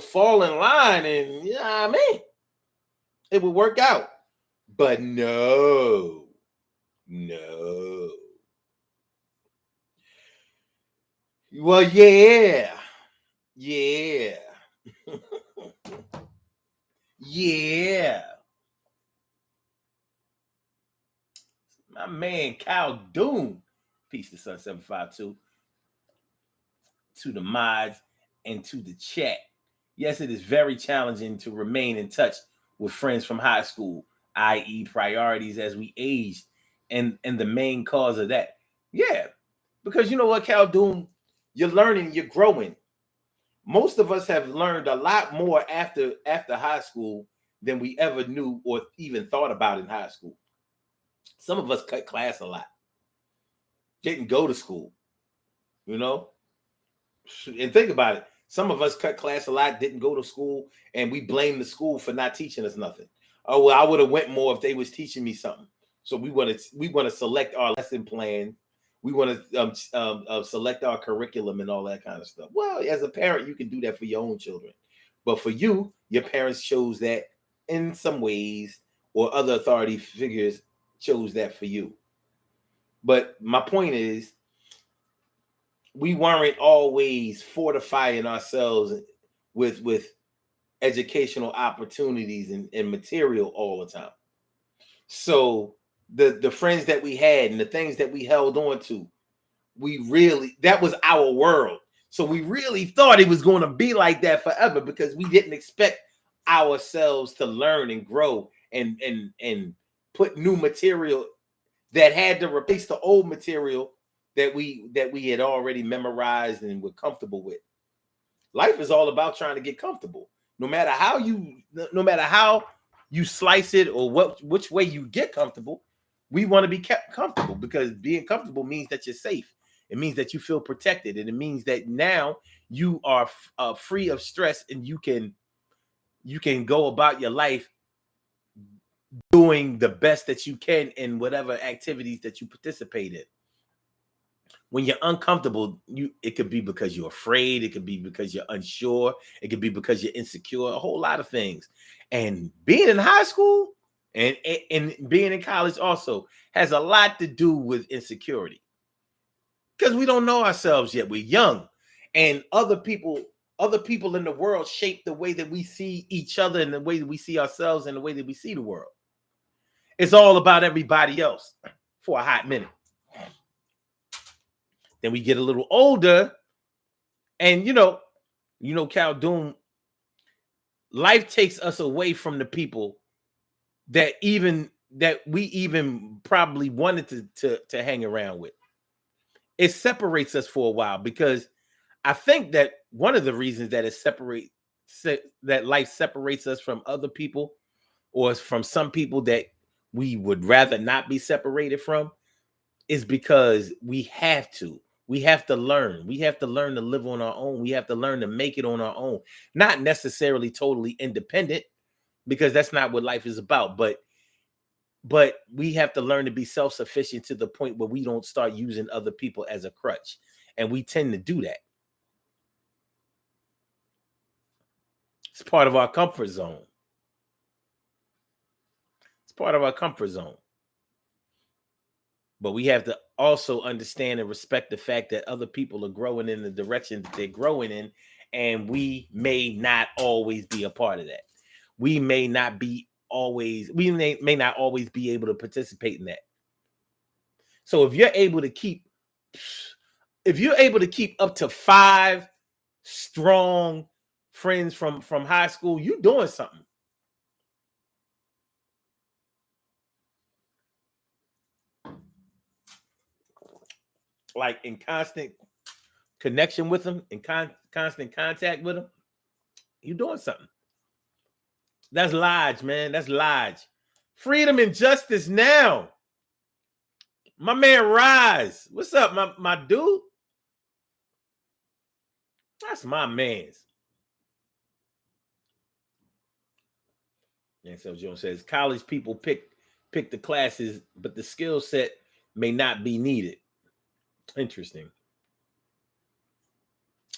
fall in line, and I mean, it would work out. But no. Well, yeah. Yeah. My man Cal Doom, peace to Sun 752, to the mods and to the chat. Yes, it is very challenging to remain in touch with friends from high school, i.e., priorities as we age, and the main cause of that. Yeah, because you know what, Cal Doom, you're learning, you're growing. Most of us have learned a lot more after high school than we ever knew or even thought about in high school. Some of us cut class a lot, didn't go to school, and think about it. Some of us cut class a lot, didn't go to school, and we blame the school for not teaching us nothing. Oh, well, I would have went more if they was teaching me something. So we want to select our lesson plan. We want to select our curriculum and all that kind of stuff. Well, as a parent, you can do that for your own children, but for you, your parents chose that in some ways, or other authority figures chose that for you. But my point is, we weren't always fortifying ourselves with educational opportunities and material all the time. So the friends that we had and the things that we held on to, that was our world. So we really thought it was going to be like that forever, because we didn't expect ourselves to learn and grow and put new material that had to replace the old material that we had already memorized and were comfortable with. Life is all about trying to get comfortable. No matter how you slice it, or which way you get comfortable, we want to be kept comfortable, because being comfortable means that you're safe. It means that you feel protected, and it means that now you are free of stress, and you can go about your life doing the best that you can in whatever activities that you participate in. When you're uncomfortable, it could be because you're afraid, it could be because you're unsure, it could be because you're insecure, a whole lot of things. And being in high school and being in college also has a lot to do with insecurity, because we don't know ourselves yet. We're young, and other people in the world shape the way that we see each other, and the way that we see ourselves, and the way that we see the world. It's all about everybody else for a hot minute. Then we get a little older, and Cal Doom, life takes us away from the people that we even probably wanted to hang around with. It separates us for a while, because I think that one of the reasons that that life separates us from other people, or from some people that we would rather not be separated from, is because we have to. We have to learn. We have to learn to live on our own. We have to learn to make it on our own. Not necessarily totally independent, because that's not what life is about. But we have to learn to be self-sufficient to the point where we don't start using other people as a crutch. And we tend to do that. It's part of our comfort zone. It's part of our comfort zone. But we have to also understand and respect the fact that other people are growing in the direction that they're growing in, and we may not always be a part of that. We may not always be able to participate in that. So if you're able to keep up to 5 strong friends from high school, you're doing something. like in constant connection with them, in constant contact with them, you're doing something. That's large, man. That's large. Freedom and justice now. My man Rise. What's up, my dude? That's my man's. And so Jones says college people pick the classes, but the skill set may not be needed. Interesting.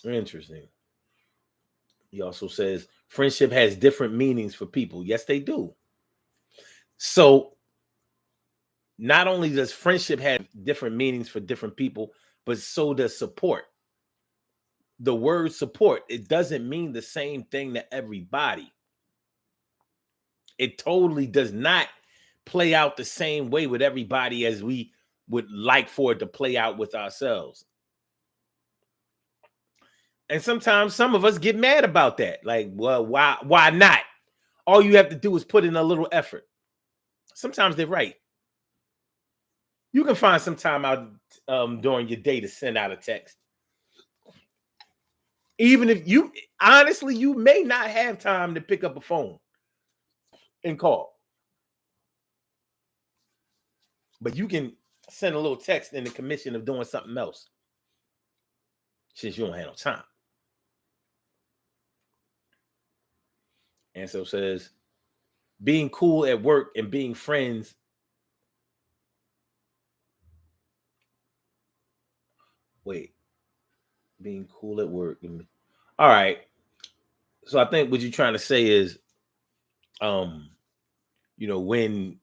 Interesting. He also says friendship has different meanings for people. Yes, they do. So not only does friendship have different meanings for different people, but so does support. The word support, it doesn't mean the same thing to everybody. It totally does not play out the same way with everybody as we would like for it to play out with ourselves. And sometimes some of us get mad about that. Like, well, why not? All you have to do is put in a little effort. Sometimes they're right. You can find some time out during your day to send out a text. Even if you, honestly, you may not have time to pick up a phone and call. But you can send a little text in the commission of doing something else, since you don't have no time. And so says, being cool at work and being friends. Wait, being cool at work. All right. So I think what you're trying to say is, you know, when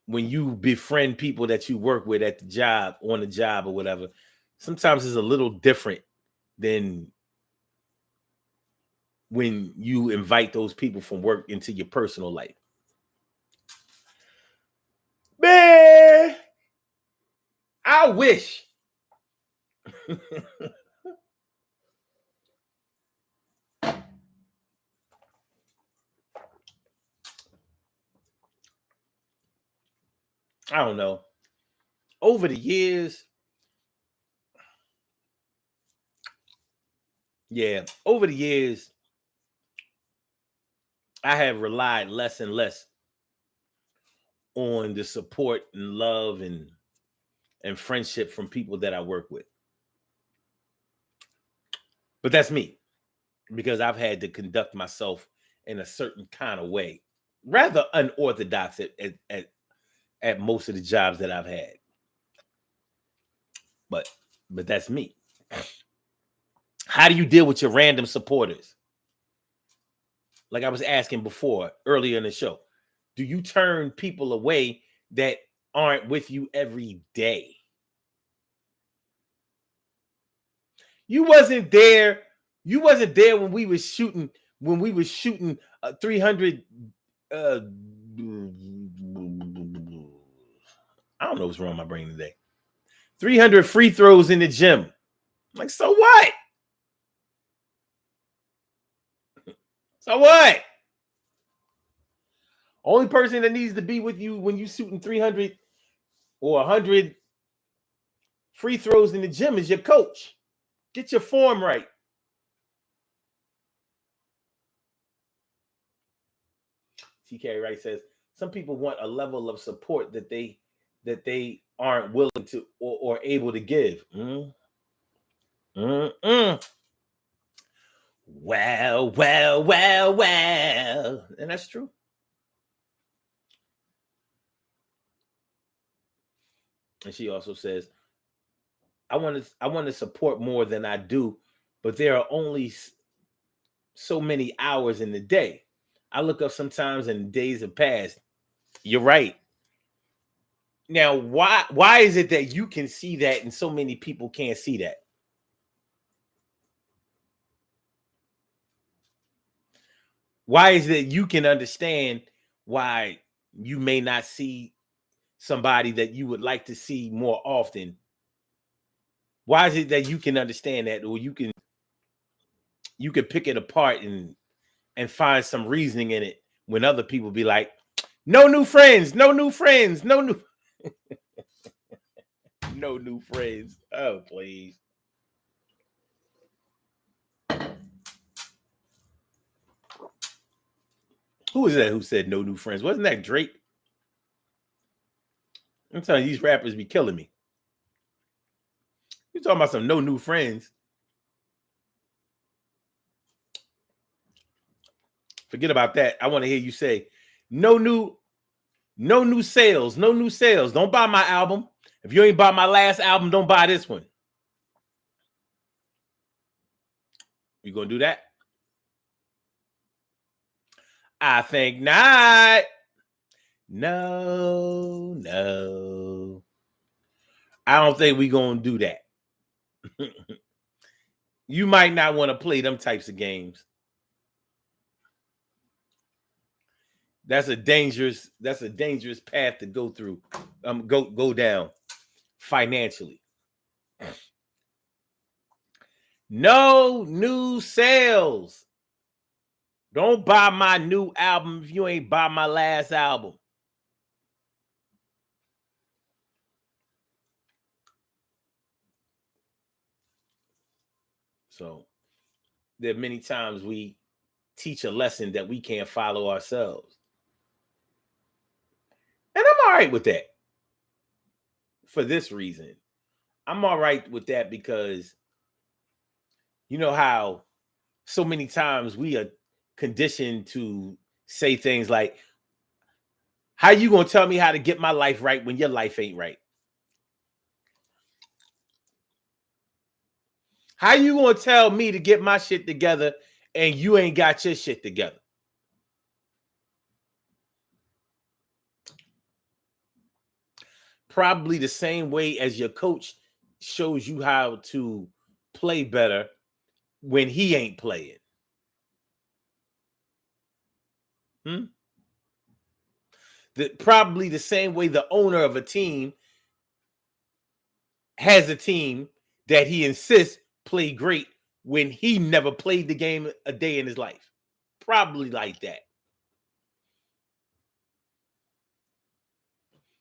you befriend people that you work with at the job, on the job or whatever, sometimes it's a little different than when you invite those people from work into your personal life. Man, I wish. I don't know. Over the years, I have relied less and less on the support and love and friendship from people that I work with. But that's me, because I've had to conduct myself in a certain kind of way, rather unorthodox at most of the jobs that I've had. But that's me. How do you deal with your random supporters? Like I was asking before, earlier in the show, do you turn people away that aren't with you every day? You wasn't there. You wasn't there when we was shooting. When we was shooting 300. I don't know what's wrong with my brain today. 300 free throws in the gym. Like, so what? So what? Only person that needs to be with you when you shooting 300 or 100 free throws in the gym is your coach. Get your form right. TK Wright says some people want a level of support that they aren't willing to or able to give. Well, and that's true. And she also says, I want to support more than I do, but there are only so many hours in the day. I look up sometimes and days have passed. You're right. Now, why is it that you can see that and so many people can't see that? Why is it you can understand why you may not see somebody that you would like to see more often? Why is it that you can understand that, or you can pick it apart and find some reasoning in it when other people be like, no new friends, no new friends, no new no new friends. Oh, please. Who is that who said no new friends? Wasn't that Drake? I'm telling you, these rappers be killing me. You talking about some no new friends. Forget about that. I want to hear you say no new sales. No new sales. Don't buy my album. If you ain't bought my last album, don't buy this one. You gonna do that? I think not. No. I don't think we gonna do that. You might not want to play them types of games. That's a dangerous path to go through. Go down financially. No new sales. Don't buy my new album if you ain't buy my last album. So there are many times we teach a lesson that we can't follow ourselves. And I'm all right with that. For this reason, I'm all right with that because you know how so many times we are conditioned to say things like, how you gonna tell me how to get my life right when your life ain't right? How you gonna tell me to get my shit together and you ain't got your shit together? Probably the same way as your coach shows you how to play better when he ain't playing. Probably the same way the owner of a team has a team that he insists play great when he never played the game a day in his life. Probably like that.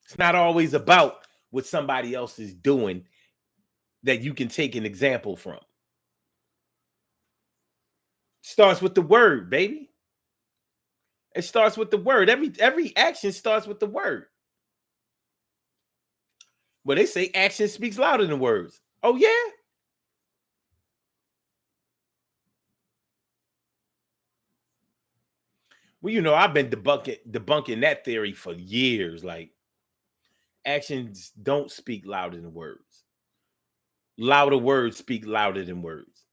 It's not always about what somebody else is doing that you can take an example from. Starts with the word, baby. It starts with the word. Every action starts with the word. Well, they say action speaks louder than words. Oh, yeah? Well, you know, I've been debunking that theory for years. Like, actions don't speak louder than words. Louder words speak louder than words.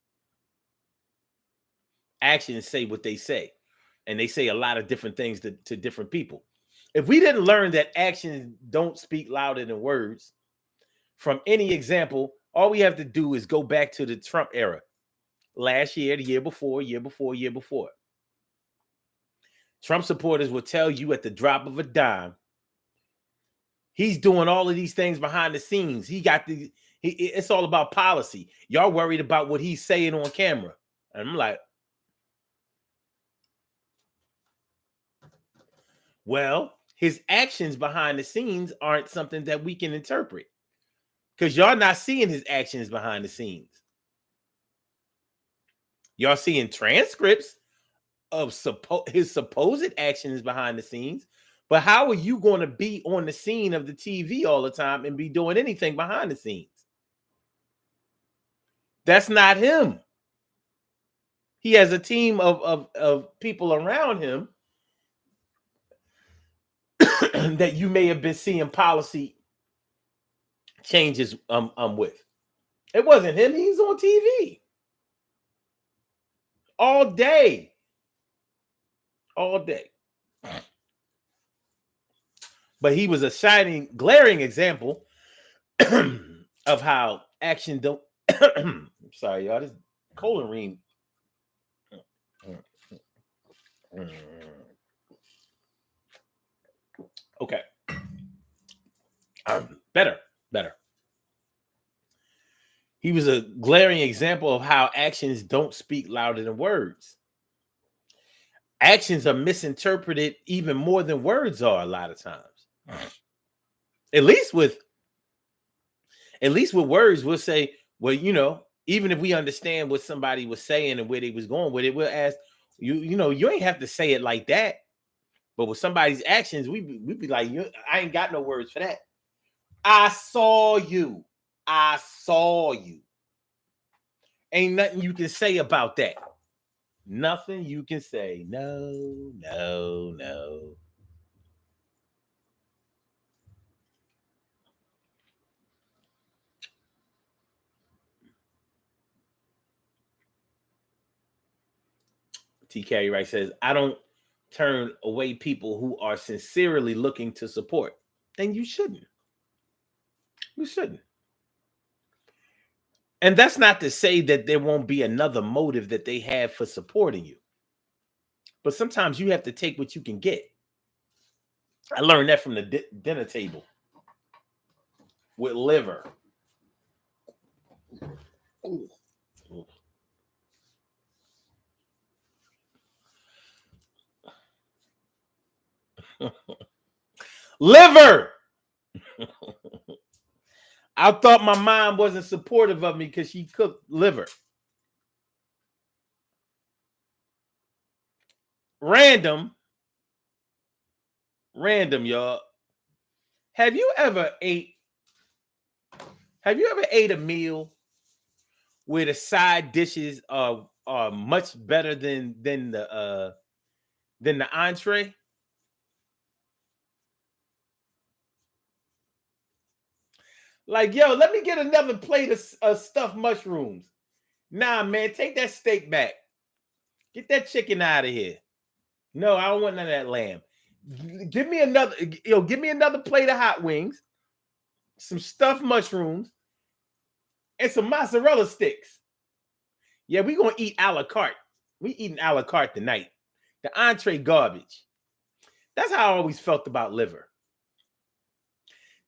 Actions say what they say, and they say a lot of different things to different people. If we didn't learn that actions don't speak louder than words from any example, all we have to do is go back to the Trump era. Last year, the year before. Trump supporters will tell you at the drop of a dime, he's doing all of these things behind the scenes. It's all about policy. Y'all worried about what he's saying on camera. And I'm like, well, his actions behind the scenes aren't something that we can interpret because y'all not seeing his actions behind the scenes. Y'all seeing transcripts of his supposed actions behind the scenes, but how are you going to be on the scene of the TV all the time and be doing anything behind the scenes? That's not him. He has a team of people around him that you may have been seeing policy changes with. It wasn't him. He's on TV all day. But he was a shining, glaring example of how action don't. I'm sorry, y'all. This colon ream. Okay. Better. He was a glaring example of how actions don't speak louder than words. Actions are misinterpreted even more than words are a lot of times. At least with At least with words, we'll say, well, even if we understand what somebody was saying and where they was going with it, we'll ask, you ain't have to say it like that. But with somebody's actions, we be like, I ain't got no words for that. I saw you. I saw you. Ain't nothing you can say about that. Nothing you can say. No, no, no. T. Carey Wright says, I don't turn away people who are sincerely looking to support. Then you shouldn't. You shouldn't. And that's not to say that there won't be another motive that they have for supporting you. But sometimes you have to take what you can get. I learned that from the dinner table with liver. Ooh. Ooh. Liver. I thought my mom wasn't supportive of me because she cooked liver. Random, y'all. Have you ever ate a meal where the side dishes are much better than the entree? Like, yo, let me get another plate of stuffed mushrooms. Nah, man, take that steak back. Get that chicken out of here. No, I don't want none of that lamb. Give me another plate of hot wings, some stuffed mushrooms, and some mozzarella sticks. Yeah, we gonna eat a la carte. We eating a la carte tonight. The entree garbage. That's how I always felt about liver.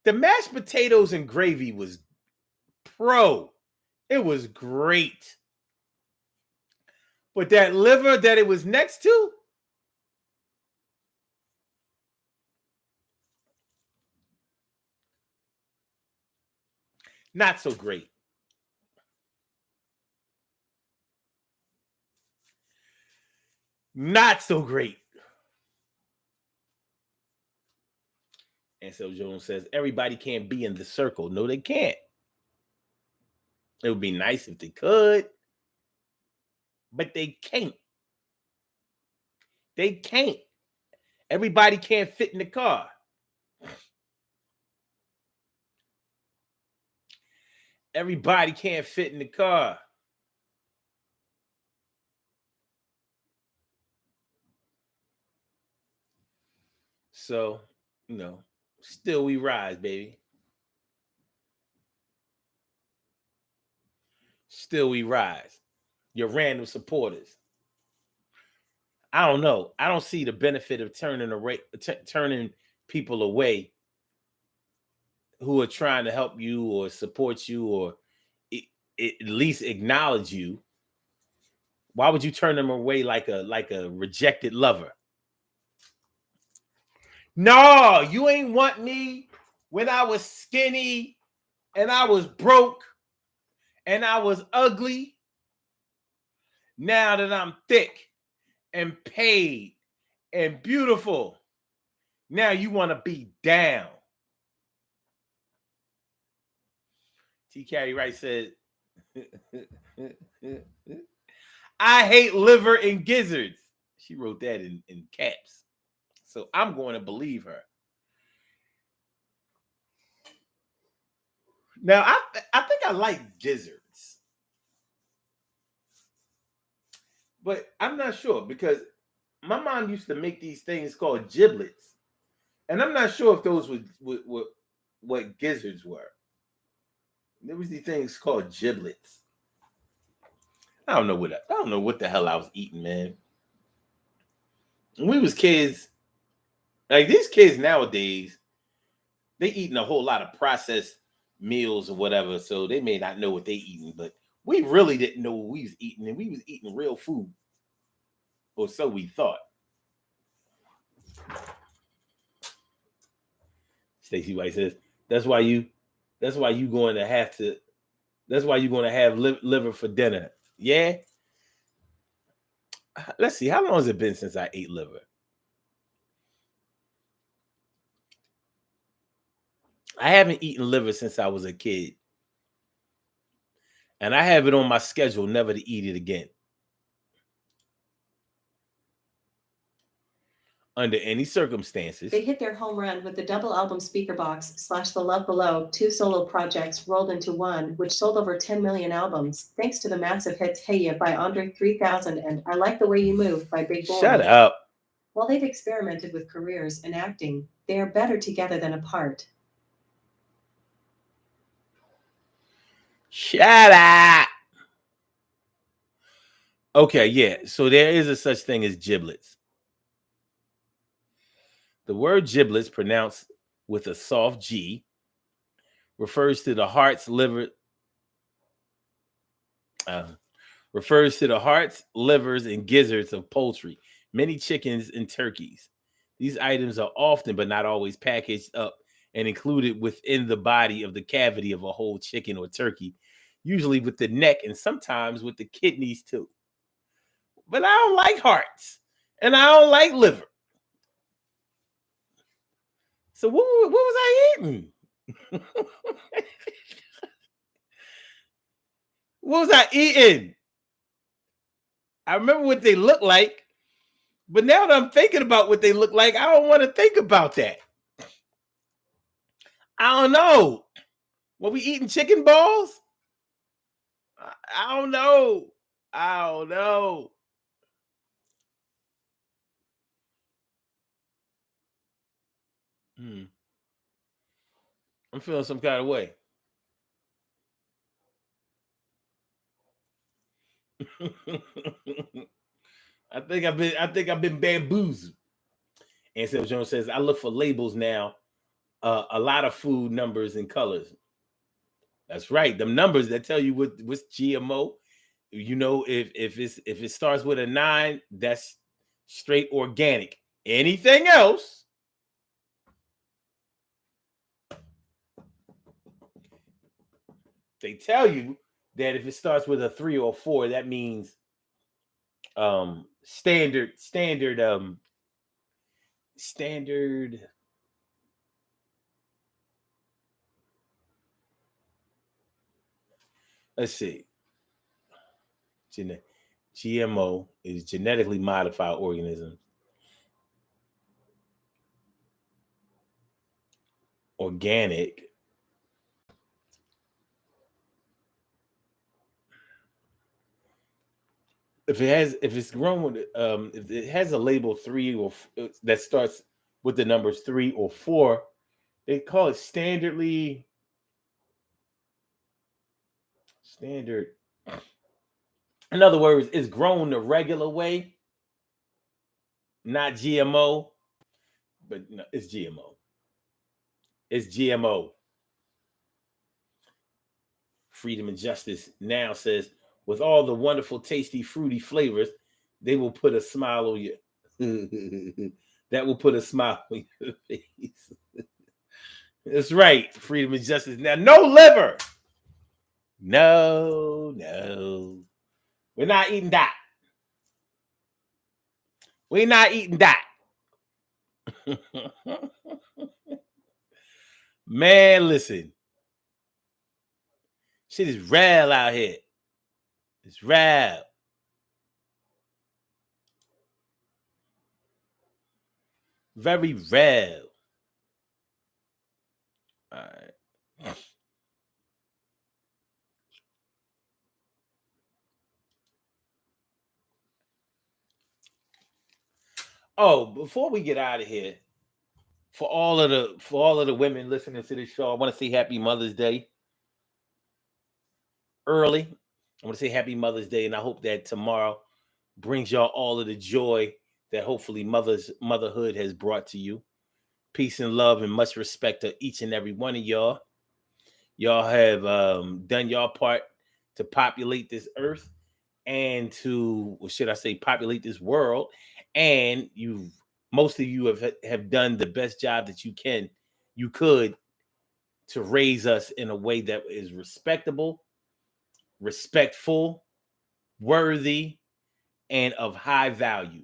The mashed potatoes and gravy was pro. It was great. But that liver that it was next to, not so great. Not so great. And so Jones says, everybody can't be in the circle. No, they can't. It would be nice if they could, but they can't. They can't. Everybody can't fit in the car. Everybody can't fit in the car. So, still we rise, baby. Still we rise. Your random supporters. I don't know. I don't see the benefit of turning people away who are trying to help you or support you or at least acknowledge you. Why would you turn them away like a rejected lover? No, you ain't want me when I was skinny and I was broke and I was ugly. Now that I'm thick and paid and beautiful, now you want to be down. T. Carey Wright said, I hate liver and gizzards. She wrote that in caps. So I'm going to believe her. Now, I think I like gizzards. But I'm not sure because my mom used to make these things called giblets. And I'm not sure if those were what gizzards were. There was these things called giblets. I don't know what the hell I was eating, man. When we was kids, like these kids nowadays, they eating a whole lot of processed meals or whatever, so they may not know what they eating, but we really didn't know what we was eating, and we was eating real food, or so we thought. Stacey White says, "That's why you That's why you're going to have to. That's why you're going to have liver for dinner. Yeah. Let's see. How long has it been since I ate liver? I haven't eaten liver since I was a kid. And I have it on my schedule never to eat it again. Under any circumstances. They hit their home run with the double album speaker box / The Love Below, 2 solo projects rolled into one, which sold over 10 million albums, thanks to the massive hits Hey Ya by Andre 3000 and I Like the Way You Move by Big Boy. Shut up. While they've experimented with careers and acting, they are better together than apart. Shut up. Okay, yeah. So there is a such thing as giblets. The word giblets, pronounced with a soft G, refers to the hearts, livers, and gizzards of poultry, many chickens and turkeys. These items are often, but not always, packaged up and included within the body of the cavity of a whole chicken or turkey, usually with the neck and sometimes with the kidneys too. But I don't like hearts and I don't like liver. So what was I eating? What was I eating? I remember what they look like, but now that I'm thinking about what they look like, I don't want to think about that. I don't know. Were we eating chicken balls? I don't know. I don't know. I'm feeling some kind of way. I think I've been bamboozled. Ansel Jones says, I look for labels now. A lot of food numbers and colors. That's right. Them numbers that tell you what's GMO. You know, if it starts with a 9, that's straight organic. Anything else, they tell you that if it starts with a 3 or 4, that means standard. Let's see. GMO is genetically modified organisms. Organic. If it's grown with if it has a label 3 or that starts with the numbers 3 or 4, they call it standard. In other words, it's grown the regular way, not GMO, but no, it's GMO. It's GMO. Freedom and Justice now says, with all the wonderful, tasty, fruity flavors, they will put a smile on you. That will put a smile on your face. That's right. Freedom and Justice. Now, no liver. No. We're not eating that. We're not eating that. Man, listen. Shit is real out here. It's real. Very real. All right. Oh, before we get out of here, for all of the women listening to this show, I want to say Happy Mother's Day early. I want to say Happy Mother's Day, and I hope that tomorrow brings y'all all of the joy that hopefully motherhood has brought to you. Peace and love and much respect to each and every one of y'all. Y'all have done your part to populate this earth and to, or should I say, populate this world. And most of you have done the best job that you could to raise us in a way that is respectable, respectful, worthy, and of high value.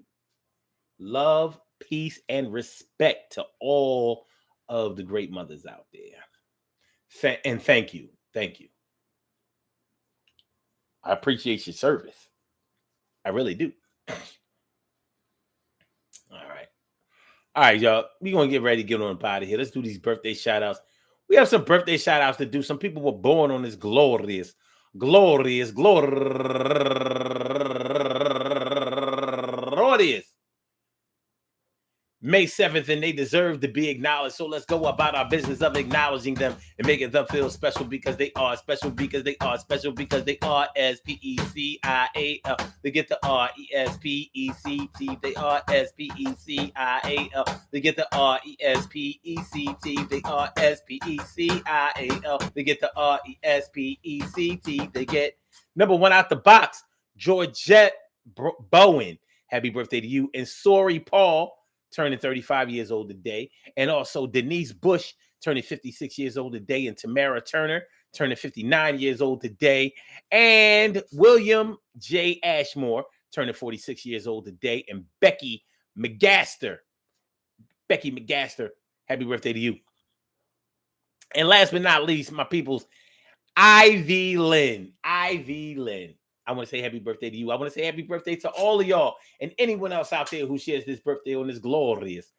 Love, peace, and respect to all of the great mothers out there. And thank you. Thank you. I appreciate your service. I really do. All right. All right, y'all. We're going to get ready to get on the out of here. Let's do these birthday shout outs. We have some birthday shout outs to do. Some people were born on this glorious May 7th, and they deserve to be acknowledged. So let's go about our business of acknowledging them and making them feel special because they are special, because they are special, because they are S-P-E-C-I-A-L. They get the R-E-S-P-E-C-T. They are S-P-E-C-I-A-L. They get the R-E-S-P-E-C-T. They are S-P-E-C-I-A-L. They get the R-E-S-P-E-C-T. They get number one out the box, Georgette Bowen. Happy birthday to you. And Sorry Paul, turning 35 years old today. And also Denise Bush, turning 56 years old today. And Tamara Turner, turning 59 years old today. And William J. Ashmore, turning 46 years old today. And Becky McGaster, happy birthday to you. And last but not least, my peoples, Ivy Lynn. I want to say happy birthday to you. I want to say happy birthday to all of y'all and anyone else out there who shares this birthday on this glorious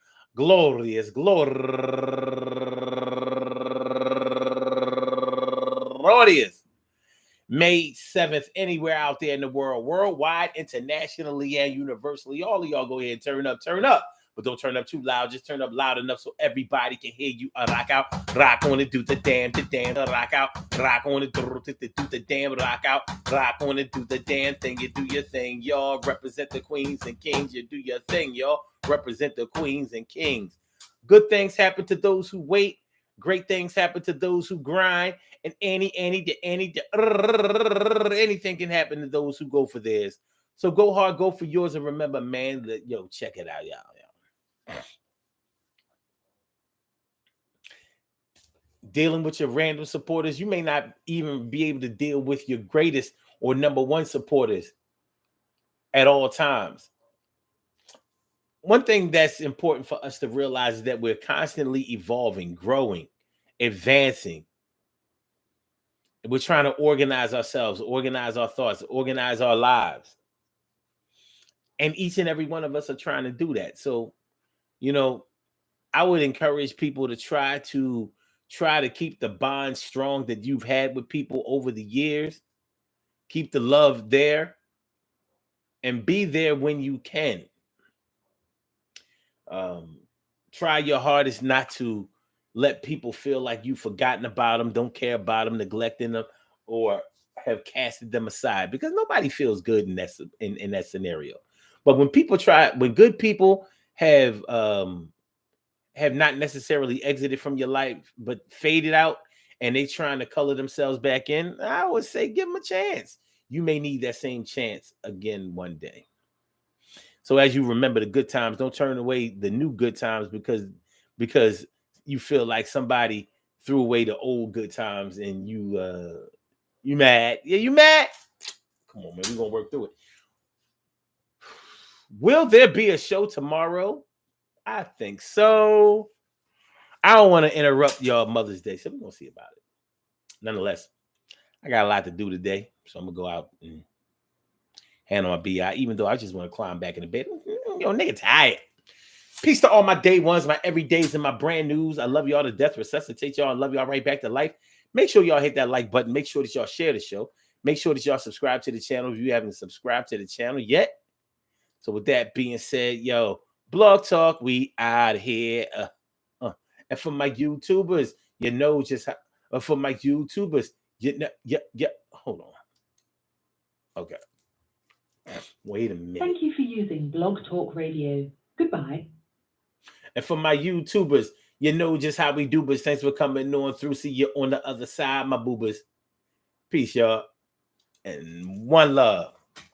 May 7th, anywhere out there in the world, worldwide, internationally, and universally. All of y'all go ahead and turn up. But don't turn up too loud. Just turn up loud enough so everybody can hear you. Rock out, rock on it, do the damn, rock out, rock on it, do the damn, rock out, rock on it, do the damn thing. You do your thing, y'all. Represent the queens and kings. You do your thing, y'all. Represent the queens and kings. Good things happen to those who wait. Great things happen to those who grind. And anything can happen to those who go for theirs. So go hard, go for yours, and remember, man, check it out, y'all. Dealing with your random supporters, you may not even be able to deal with your greatest or number one supporters at all times. One thing that's important for us to realize is that we're constantly evolving, growing, advancing. We're trying to organize ourselves, organize our thoughts, organize our lives. And each and every one of us are trying to do that. So, I would encourage people to try to keep the bond strong that you've had with people over the years. Keep the love there and be there when you can. Try your hardest not to let people feel like you've forgotten about them, don't care about them, neglecting them, or have casted them aside, because nobody feels good in that scenario. But when good people have not necessarily exited from your life, but faded out, and they trying to color themselves back in, I would say give them a chance. You may need that same chance again one day. So as you remember the good times, don't turn away the new good times because you feel like somebody threw away the old good times and you mad. Yeah, you mad? Come on, man, we're gonna work through it. Will there be a show tomorrow? I think so. I don't want to interrupt y'all Mother's Day, so we're gonna see about it. Nonetheless, I got a lot to do today, so I'm gonna go out and handle my BI, even though I just want to climb back in the bed. Nigga tired. Peace to all my day ones, my everydays, and my brand news. I love y'all to death, resuscitate y'all, and love y'all right back to life. Make sure y'all hit that like button. Make sure that y'all share the show. Make sure that y'all subscribe to the channel if you haven't subscribed to the channel yet. So with that being said, Blog Talk, we out here. And for my YouTubers, hold on. Okay. Wait a minute. Thank you for using Blog Talk Radio. Goodbye. And for my YouTubers, you know just how we do, but thanks for coming on through. See you on the other side, my boobers. Peace, y'all. And one love.